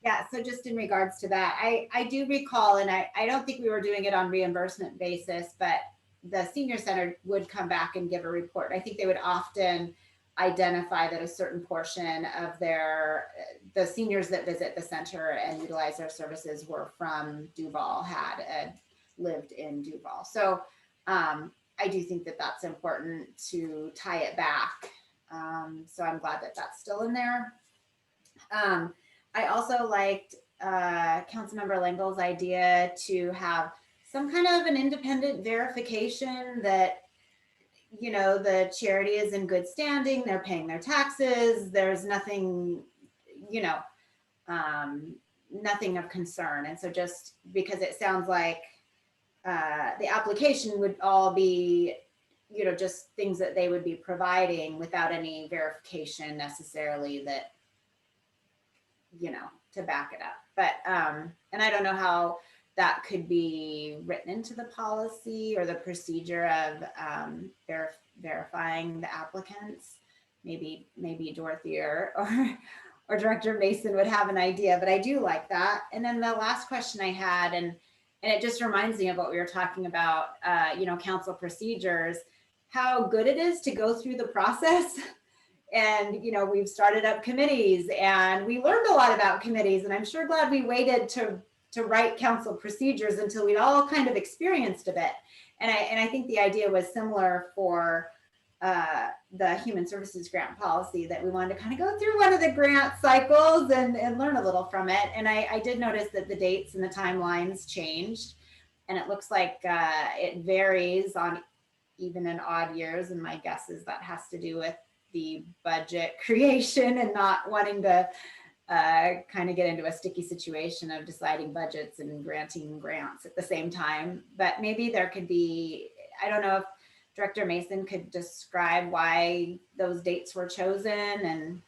Yeah, so just in regards to that, I do recall, and I don't think we were doing it on reimbursement basis, but the senior center would come back and give a report. I think they would often identify that a certain portion of the seniors that visit the center and utilize their services were from Duval, had lived in Duval. So I do think that that's important to tie it back. So I'm glad that that's still in there. I also liked Councilmember Lengel's idea to have some kind of an independent verification that, you know, the charity is in good standing, they're paying their taxes, there's nothing, you know, nothing of concern. And so just because it sounds like the application would all be, you know, just things that they would be providing without any verification necessarily that, you know, to back it up. But, and I don't know how that could be written into the policy or the procedure of verifying the applicants. Maybe Dorothy or Director Mason would have an idea, but I do like that. And then the last question I had, and it just reminds me of what we were talking about, you know, council procedures, how good it is to go through the process. And, you know, we've started up committees and we learned a lot about committees, and I'm sure glad we waited to write council procedures until we'd all kind of experienced a bit. And I think the idea was similar for the human services grant policy, that we wanted to kind of go through one of the grant cycles and learn a little from it. And I did notice that the dates and the timelines changed, and it looks like it varies on even in odd years. And my guess is that has to do with the budget creation and not wanting to kind of get into a sticky situation of deciding budgets and granting grants at the same time. But maybe there could be, I don't know if Director Mason could describe why those dates were chosen. And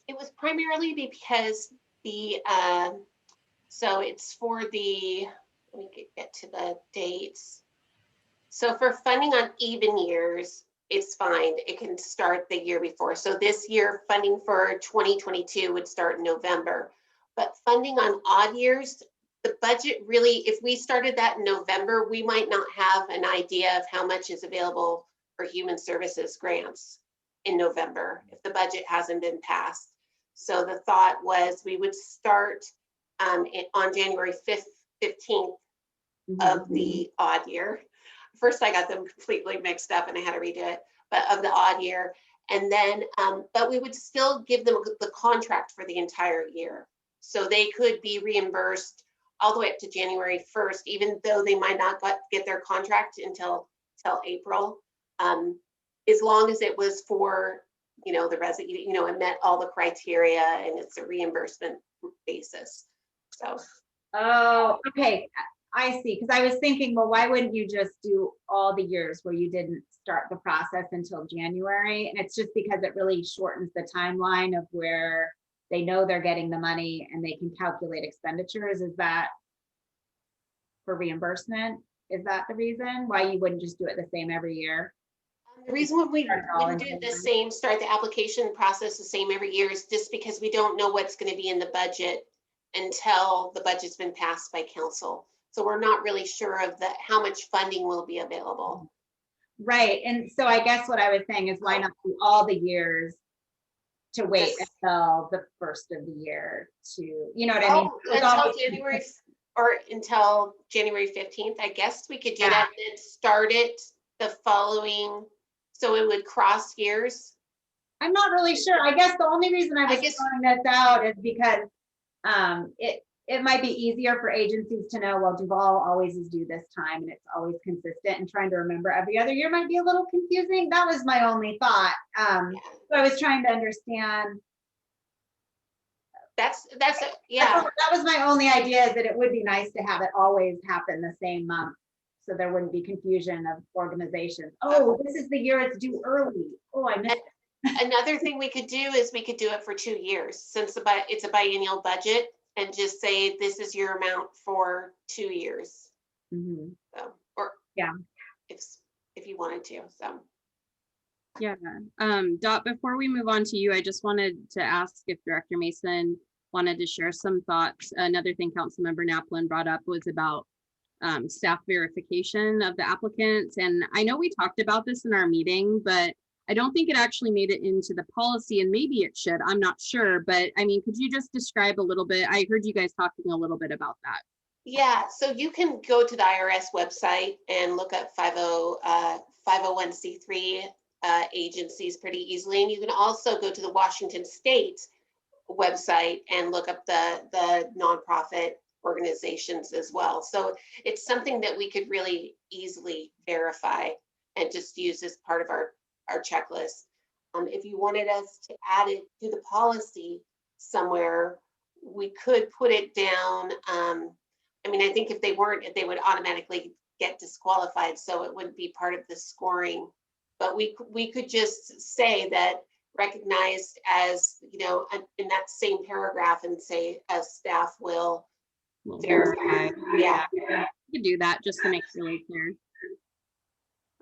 it was primarily because so it's for the, let me get to the dates. So for funding on even years, it's fine. It can start the year before. So this year, funding for 2022 would start in November. But funding on odd years, the budget really, if we started that in November, we might not have an idea of how much is available for human services grants in November if the budget hasn't been passed. So the thought was we would start on January 15th of the odd year. First, I got them completely mixed up and I had to redo it, but of the odd year. And then, but we would still give them the contract for the entire year. So they could be reimbursed all the way up to January 1st, even though they might not get their contract until April, as long as it was for, you know, the resident, you know, it met all the criteria and it's a reimbursement basis. So. Oh, okay. I see. Because I was thinking, well, why wouldn't you just do all the years where you didn't start the process until January? And it's just because it really shortens the timeline of where they know they're getting the money and they can calculate expenditures. Is that for reimbursement? Is that the reason why you wouldn't just do it the same every year? The reason why we wouldn't do the same, start the application process the same every year is just because we don't know what's going to be in the budget until the budget's been passed by council. So we're not really sure of how much funding will be available. Right. And so I guess what I was saying is why not do all the years to wait until the first of the year to, you know what I mean? Until January or until January 15th, I guess we could do that and then start it the following. So it would cross years. I'm not really sure. I guess the only reason I I was guess- throwing this out is because it might be easier for agencies to know, well, Duval always is due this time and it's always consistent, and trying to remember every other year might be a little confusing. That was my only thought. So I was trying to understand. Yeah. That was my only idea, is that it would be nice to have it always happen the same month. So there wouldn't be confusion of organizations. Oh, this is the year it's due early. Oh, I missed it. Another thing we could do is we could do it for 2 years, since it's a biennial budget, and just say, this is your amount for 2 years. Mhm. So, or Yeah. if you wanted to, so. Yeah. Dot, before we move on to you, I just wanted to ask if Director Mason wanted to share some thoughts. Another thing Councilmember Naplin brought up was about staff verification of the applicants. And I know we talked about this in our meeting, but I don't think it actually made it into the policy, and maybe it should, I'm not sure. But I mean, could you just describe a little bit? I heard you guys talking a little bit about that. Yeah, so you can go to the IRS website and look up 501c3 agencies pretty easily. And you can also go to the Washington State website and look up the nonprofit organizations as well. So it's something that we could really easily verify and just use as part of our checklist. If you wanted us to add it to the policy somewhere, we could put it down. I mean, I think if they weren't, they would automatically get disqualified, so it wouldn't be part of the scoring. But we could just say that recognized as, you know, in that same paragraph, and say, as staff will verify. Yeah. You could do that just to make it really clear.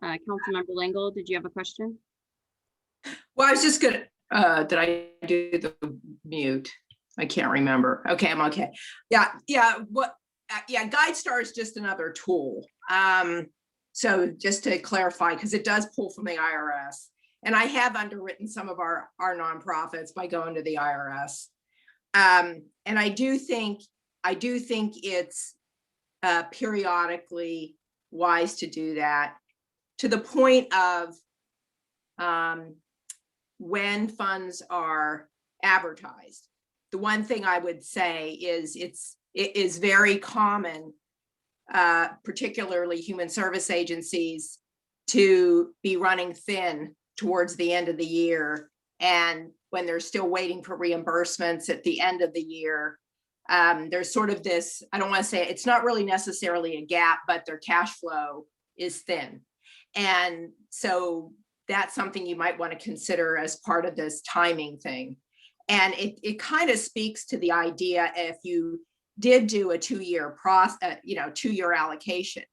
Councilmember Langle, did you have a question? Well, I was just gonna, did I do the mute? I can't remember. Okay, I'm okay. Yeah, GuideStar is just another tool. So just to clarify, because it does pull from the IRS, and I have underwritten some of our nonprofits by going to the IRS. And I do think it's periodically wise to do that, to the point of when funds are advertised. The one thing I would say is it is very common, particularly human service agencies, to be running thin towards the end of the year. And when they're still waiting for reimbursements at the end of the year, there's sort of this, I don't want to say, it's not really necessarily a gap, but their cash flow is thin. And so that's something you might want to consider as part of this timing thing. And it kind of speaks to the idea, if you did do a 2-year process, 2-year allocation.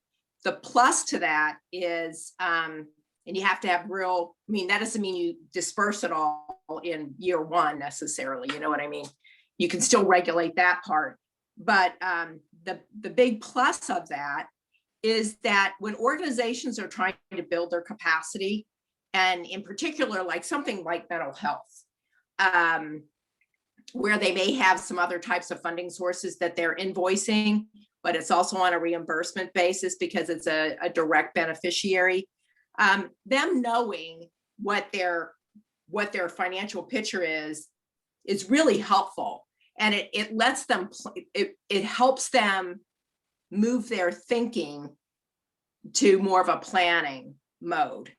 The plus to that is, and you have to have that doesn't mean you disperse it all in year 1 necessarily, you know what I mean? You can still regulate that part. But the big plus of that is that when organizations are trying to build their capacity, and in particular, like something like mental health, where they may have some other types of funding sources that they're invoicing, but it's also on a reimbursement basis because it's a direct beneficiary. Them knowing what their financial picture is really helpful. And it lets them, it helps them move their thinking to more of a planning mode,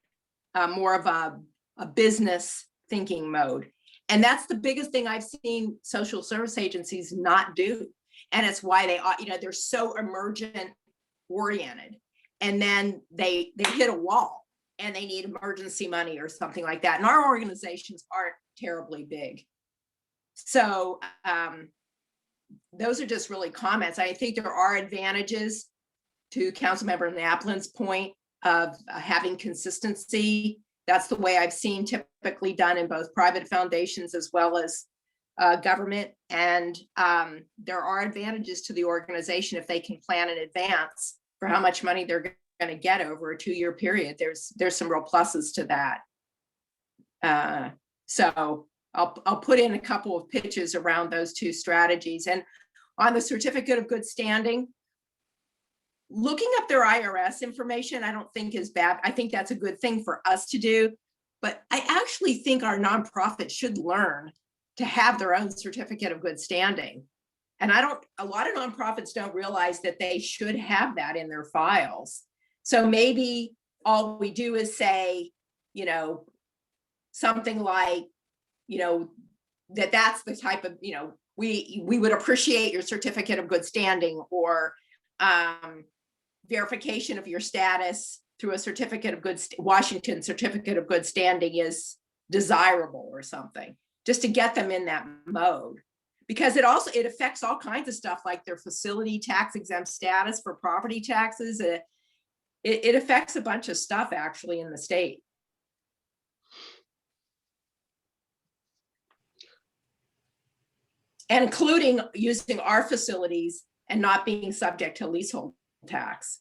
more of a business thinking mode. And that's the biggest thing I've seen social service agencies not do. And it's why they're so emergent oriented. And then they hit a wall and they need emergency money or something like that. And our organizations aren't terribly big. So those are just really comments. I think there are advantages to Councilmember Naplin's point of having consistency. That's the way I've seen typically done in both private foundations as well as government. And there are advantages to the organization if they can plan in advance for how much money they're going to get over a 2-year period. There's some real pluses to that. So I'll put in a couple of pitches around those 2 strategies. And on the certificate of good standing, looking up their IRS information, I don't think is bad. I think that's a good thing for us to do. But I actually think our nonprofits should learn to have their own certificate of good standing. And a lot of nonprofits don't realize that they should have that in their files. So maybe all we do is say, something like, that's the type of, we would appreciate your certificate of good standing, or verification of your status through a certificate of good, Washington certificate of good standing is desirable or something, just to get them in that mode. Because it affects all kinds of stuff, like their facility tax exempt status for property taxes. It affects a bunch of stuff actually in the state. And including using our facilities and not being subject to leasehold tax.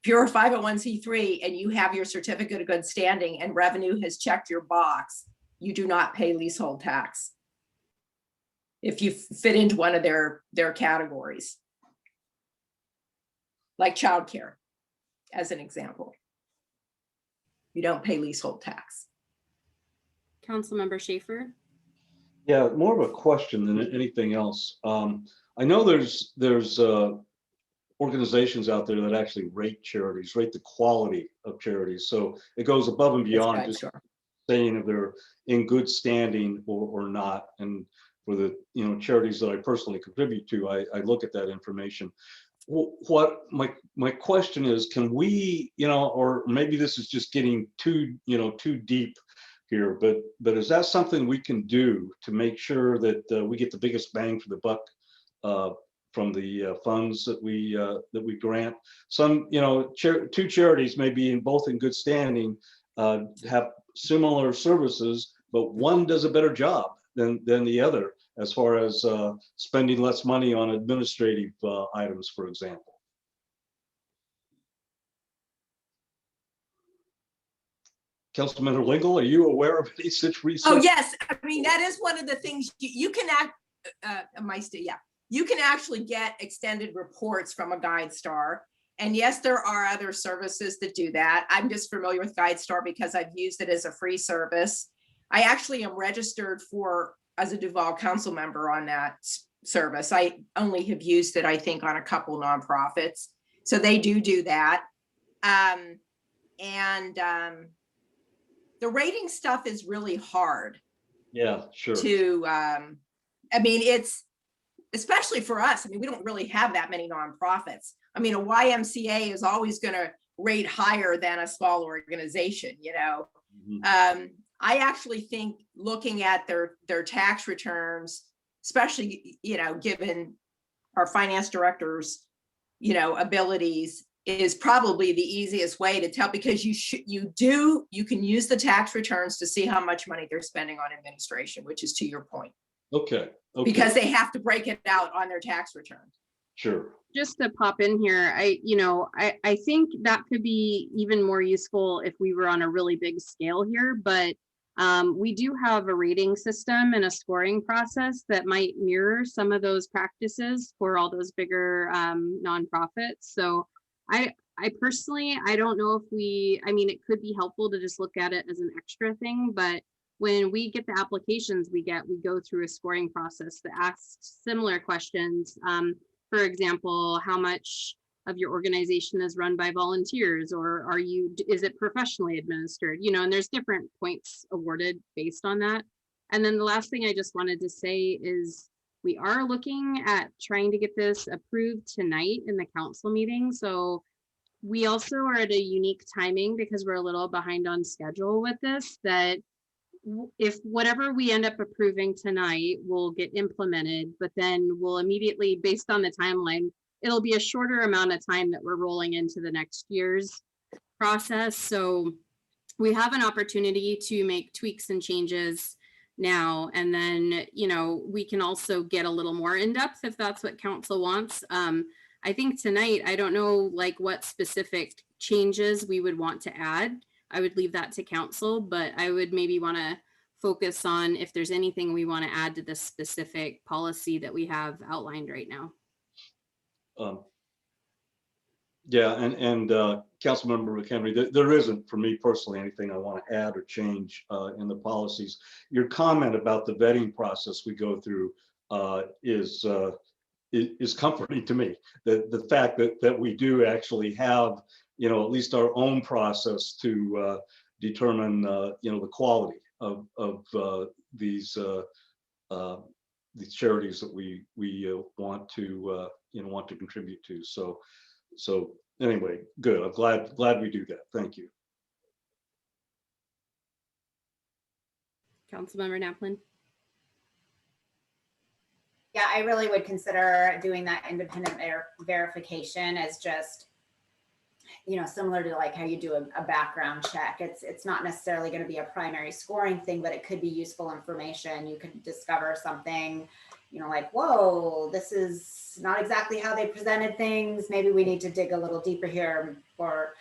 If you're a 501c3 and you have your certificate of good standing and revenue has checked your box, you do not pay leasehold tax if you fit into one of their categories, like childcare, as an example. You don't pay leasehold tax. Councilmember Schaefer. Yeah, more of a question than anything else. I know there's organizations out there that actually rate charities, rate the quality of charities. So it goes above and beyond just saying if they're in good standing or not. And for the charities that I personally contribute to, I look at that information. What my question is, can we, or maybe this is just getting too deep here, but is that something we can do to make sure that we get the biggest bang for the buck from the funds that we grant? Some, two charities may be both in good standing, have similar services, but one does a better job than the other as far as spending less money on administrative items, for example. Councilmember Lingle, are you aware of any such research? Oh, yes. I mean, that is one of the things you can you can actually get extended reports from a GuideStar. And yes, there are other services that do that. I'm just familiar with GuideStar because I've used it as a free service. I actually am registered as a Duval council member on that service. I only have used it, I think, on a couple nonprofits. So they do that. The rating stuff is really hard. Yeah, sure. I mean, it's, especially for us, I mean, we don't really have that many nonprofits. I mean, a YMCA is always going to rate higher than a small organization, Mm-hmm. I actually think looking at their tax returns, especially, given our finance director's, abilities, is probably the easiest way to tell, because you can use the tax returns to see how much money they're spending on administration, which is to your point. Okay. Because they have to break it out on their tax return. Sure. Just to pop in here, I think that could be even more useful if we were on a really big scale here, but we do have a rating system and a scoring process that might mirror some of those practices for all those bigger nonprofits. So I personally, I don't know if it could be helpful to just look at it as an extra thing, but when we get the applications we go through a scoring process that asks similar questions. For example, how much of your organization is run by volunteers, or is it professionally administered? And there's different points awarded based on that. And then the last thing I just wanted to say is we are looking at trying to get this approved tonight in the council meeting. So we also are at a unique timing because we're a little behind on schedule with this, that if whatever we end up approving tonight will get implemented, but then we'll immediately, based on the timeline, it'll be a shorter amount of time that we're rolling into the next year's process. So we have an opportunity to make tweaks and changes now, and then, we can also get a little more in depth if that's what council wants. I think tonight, I don't know what specific changes we would want to add. I would leave that to council, but I would maybe want to focus on if there's anything we want to add to this specific policy that we have outlined right now. Yeah, and Councilmember McHenry, there isn't, for me personally, anything I want to add or change in the policies. Your comment about the vetting process we go through is comforting to me. The fact that we do actually have, you know, at least our own process to determine, you know, the quality of these charities that we want to, you know, want to contribute to. So anyway, good. I'm glad we do that. Thank you. Councilmember Naplan. Yeah, I really would consider doing that independent verification as just, you know, similar to like how you do a background check. It's not necessarily going to be a primary scoring thing, but it could be useful information. You could discover something, you know, like, whoa, this is not exactly how they presented things. Maybe we need to dig a little deeper here, or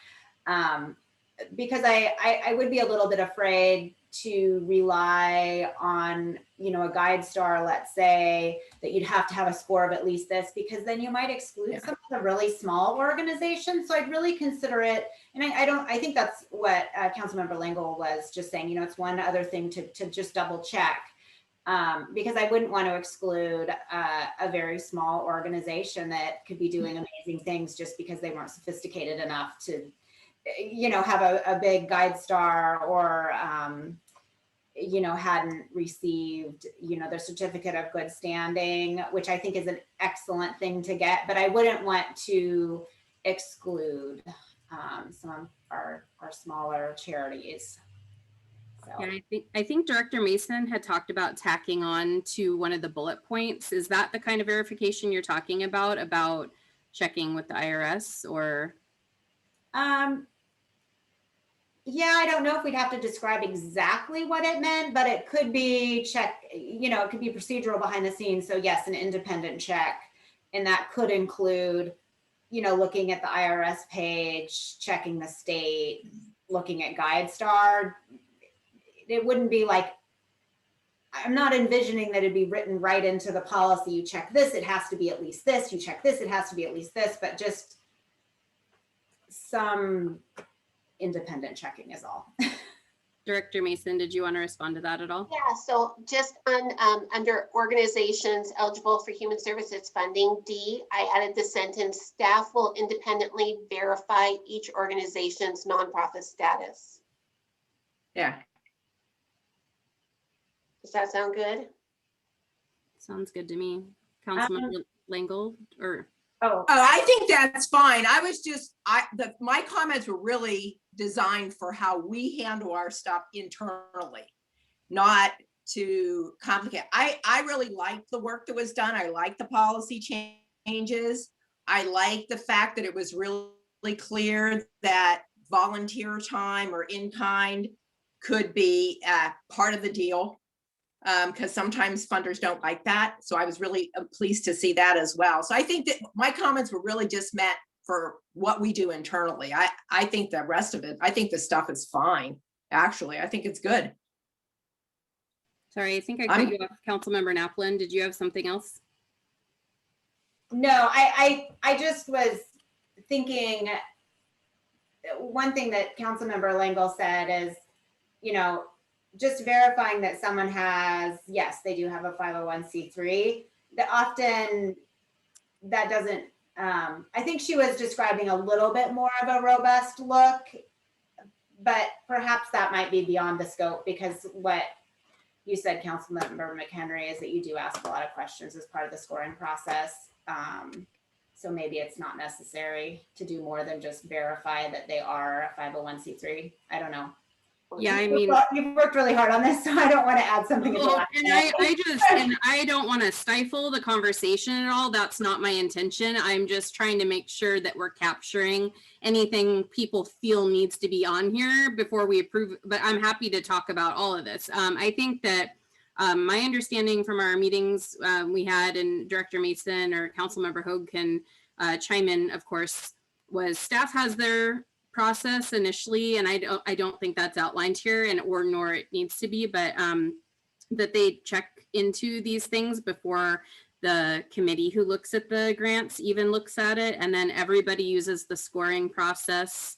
because I would be a little bit afraid to rely on, you know, a guide star, let's say, that you'd have to have a score of at least this, because then you might exclude some of the really small organizations. So I'd really consider it. And I think that's what Councilmember Langle was just saying, you know, it's one other thing to just double check. Because I wouldn't want to exclude a very small organization that could be doing amazing things just because they weren't sophisticated enough to, you know, have a big guide star, or you know, hadn't received, you know, their certificate of good standing, which I think is an excellent thing to get, but I wouldn't want to exclude some of our smaller charities. So. Yeah, I think Director Mason had talked about tacking on to one of the bullet points. Is that the kind of verification you're talking about checking with the IRS, or? Yeah, I don't know if we'd have to describe exactly what it meant, but it could be check, you know, it could be procedural behind the scenes. So yes, an independent check. And that could include, you know, looking at the IRS page, checking the state, looking at GuideStar. It wouldn't be like, I'm not envisioning that it'd be written right into the policy. You check this, it has to be at least this. You check this, it has to be at least this, but just some independent checking is all. Director Mason, did you want to respond to that at all? Yeah, so just on under organizations eligible for human services funding, D, I added the sentence, staff will independently verify each organization's nonprofit status. Yeah. Does that sound good? Sounds good to me. Councilmember Langle, or? Oh, I think that's fine. I was just, my comments were really designed for how we handle our stuff internally, not to complicate. I really liked the work that was done. I like the policy changes. I like the fact that it was really clear that volunteer time or in kind could be part of the deal. Because sometimes funders don't like that. So I was really pleased to see that as well. So I think that my comments were really just meant for what we do internally. I think the rest of it, I think the stuff is fine. Actually, I think it's good. Sorry, I think I cut you off, Councilmember Naplan. Did you have something else? No, I just was thinking, one thing that Councilmember Langle said is, you know, just verifying that someone has, yes, they do have a 501c3, that often that doesn't, I think she was describing a little bit more of a robust look, but perhaps that might be beyond the scope, because what you said, Councilmember McHenry, is that you do ask a lot of questions as part of the scoring process. So maybe it's not necessary to do more than just verify that they are a 501c3. I don't know. Yeah, I mean, you've worked really hard on this, so I don't want to add something. Well, and I don't want to stifle the conversation at all. That's not my intention. I'm just trying to make sure that we're capturing anything people feel needs to be on here before we approve. But I'm happy to talk about all of this. I think that my understanding from our meetings we had, and Director Mason or Councilmember Hogue can chime in, of course, was staff has their process initially, and I don't think that's outlined here, and nor it needs to be, but that they check into these things before the committee who looks at the grants even looks at it, and then everybody uses the scoring process.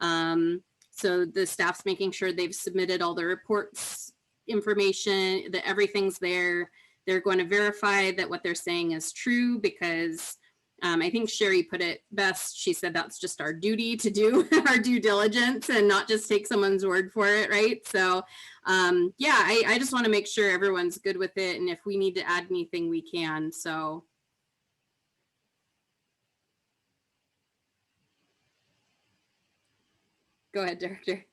So the staff's making sure they've submitted all the reports, information, that everything's there. They're going to verify that what they're saying is true, because I think Sherry put it best. She said that's just our duty to do our due diligence and not just take someone's word for it, right? So yeah, I just want to make sure everyone's good with it, and if we need to add anything, we can. So go ahead, Director.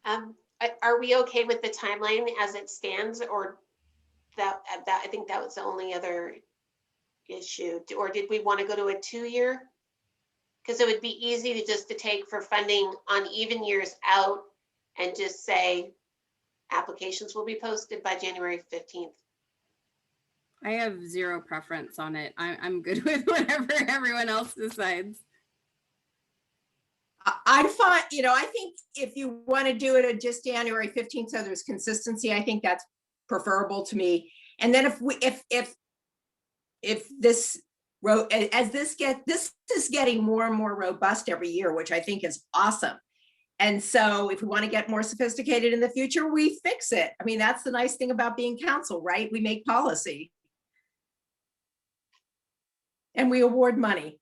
Are we okay with the timeline as it stands, or that I think that was the only other issue, or did we want to go to a 2-year? Because it would be easy to just to take for funding on even years out and just say applications will be posted by January 15th. I have zero preference on it. I'm good with whatever everyone else decides. I'd find, I think if you want to do it at just January 15th, so there's consistency, I think that's preferable to me. And then if this is getting more and more robust every year, which I think is awesome. And so if we want to get more sophisticated in the future, we fix it. I mean, that's the nice thing about being council, right? We make policy. And we award money.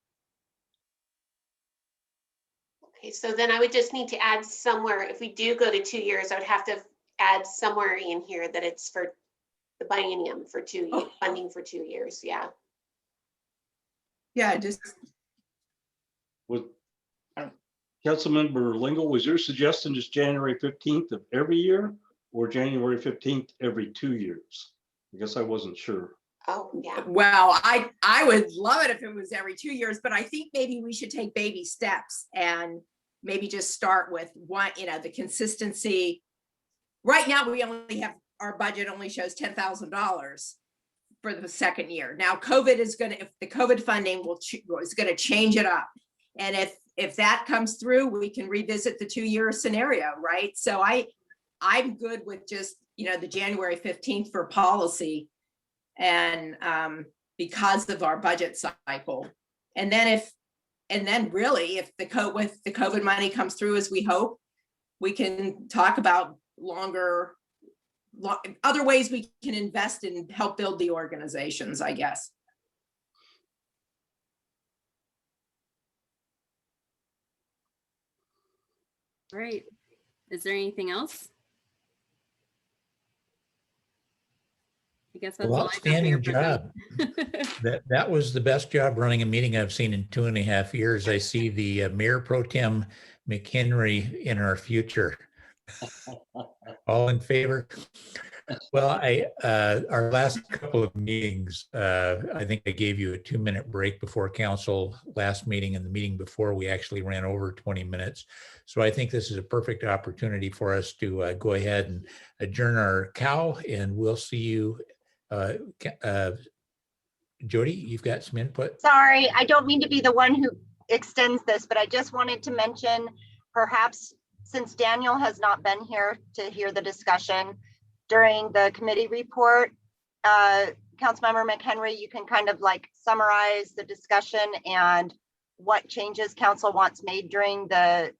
Okay, so then I would just need to add somewhere, if we do go to 2 years, I would have to add somewhere in here that it's for the biennium for 2 years, funding for 2 years, yeah. Yeah, just. With Councilmember Lingle, was your suggestion just January 15th of every year or January 15th every 2 years? I guess I wasn't sure. Oh, yeah. Well, I would love it if it was every 2 years, but I think maybe we should take baby steps and maybe just start with one, the consistency. Right now, we only have, our budget only shows $10,000 for the second year. Now, COVID is if the COVID funding is going to change it up. And if that comes through, we can revisit the 2-year scenario, right? So I'm good with just, the January 15th for policy. And because of our budget cycle. And then really, if the COVID money comes through as we hope, we can talk about other ways we can invest and help build the organizations, I guess. All right. Is there anything else? I guess that's Well, all I have for your outstanding job. That was the best job running a meeting I've seen in 2.5 years. I see the Mayor Pro Tem McHenry in our future. All in favor? Well, our last couple of meetings, I think I gave you a 2-minute break before council last meeting, and the meeting before we actually ran over 20 minutes. So I think this is a perfect opportunity for us to go ahead and adjourn our cow, and we'll see you. Jody, you've got some input? Sorry, I don't mean to be the one who extends this, but I just wanted to mention, perhaps since Daniel has not been here to hear the discussion during the committee report, Councilmember McHenry, you can kind of like summarize the discussion and what changes council wants made during the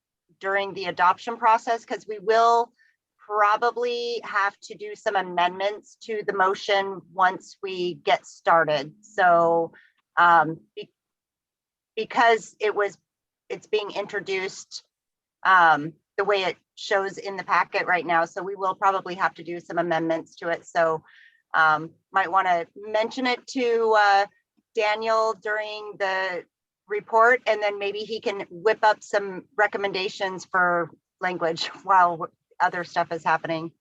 adoption process, because we will probably have to do some amendments to the motion once we get started. So because it's being introduced the way it shows in the packet right now, so we will probably have to do some amendments to it. So might want to mention it to Daniel during the report, and then maybe he can whip up some recommendations for language while other stuff is happening.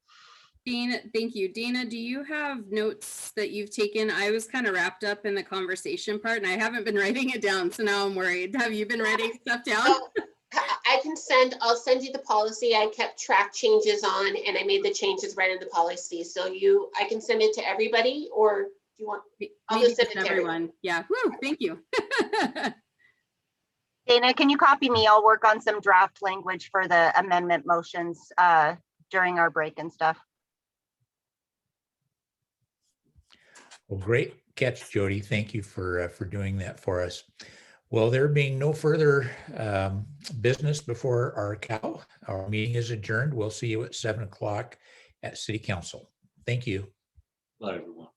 Dana, thank you. Dana, do you have notes that you've taken? I was kind of wrapped up in the conversation part and I haven't been writing it down, so now I'm worried. Have you been writing stuff down? I'll send you the policy. I kept track changes on, and I made the changes right in the policy. So I can send it to everybody, or do you want? I'll just send it to everyone. Yeah. Woo, thank you. Dana, can you copy me? I'll work on some draft language for the amendment motions during our break and stuff. Well, great. catch, Jody. Thank you for doing that for us. Well, there being no further business before our cow, our meeting is adjourned. We'll see you at 7 o'clock at City Council. Thank you. Bye, everyone.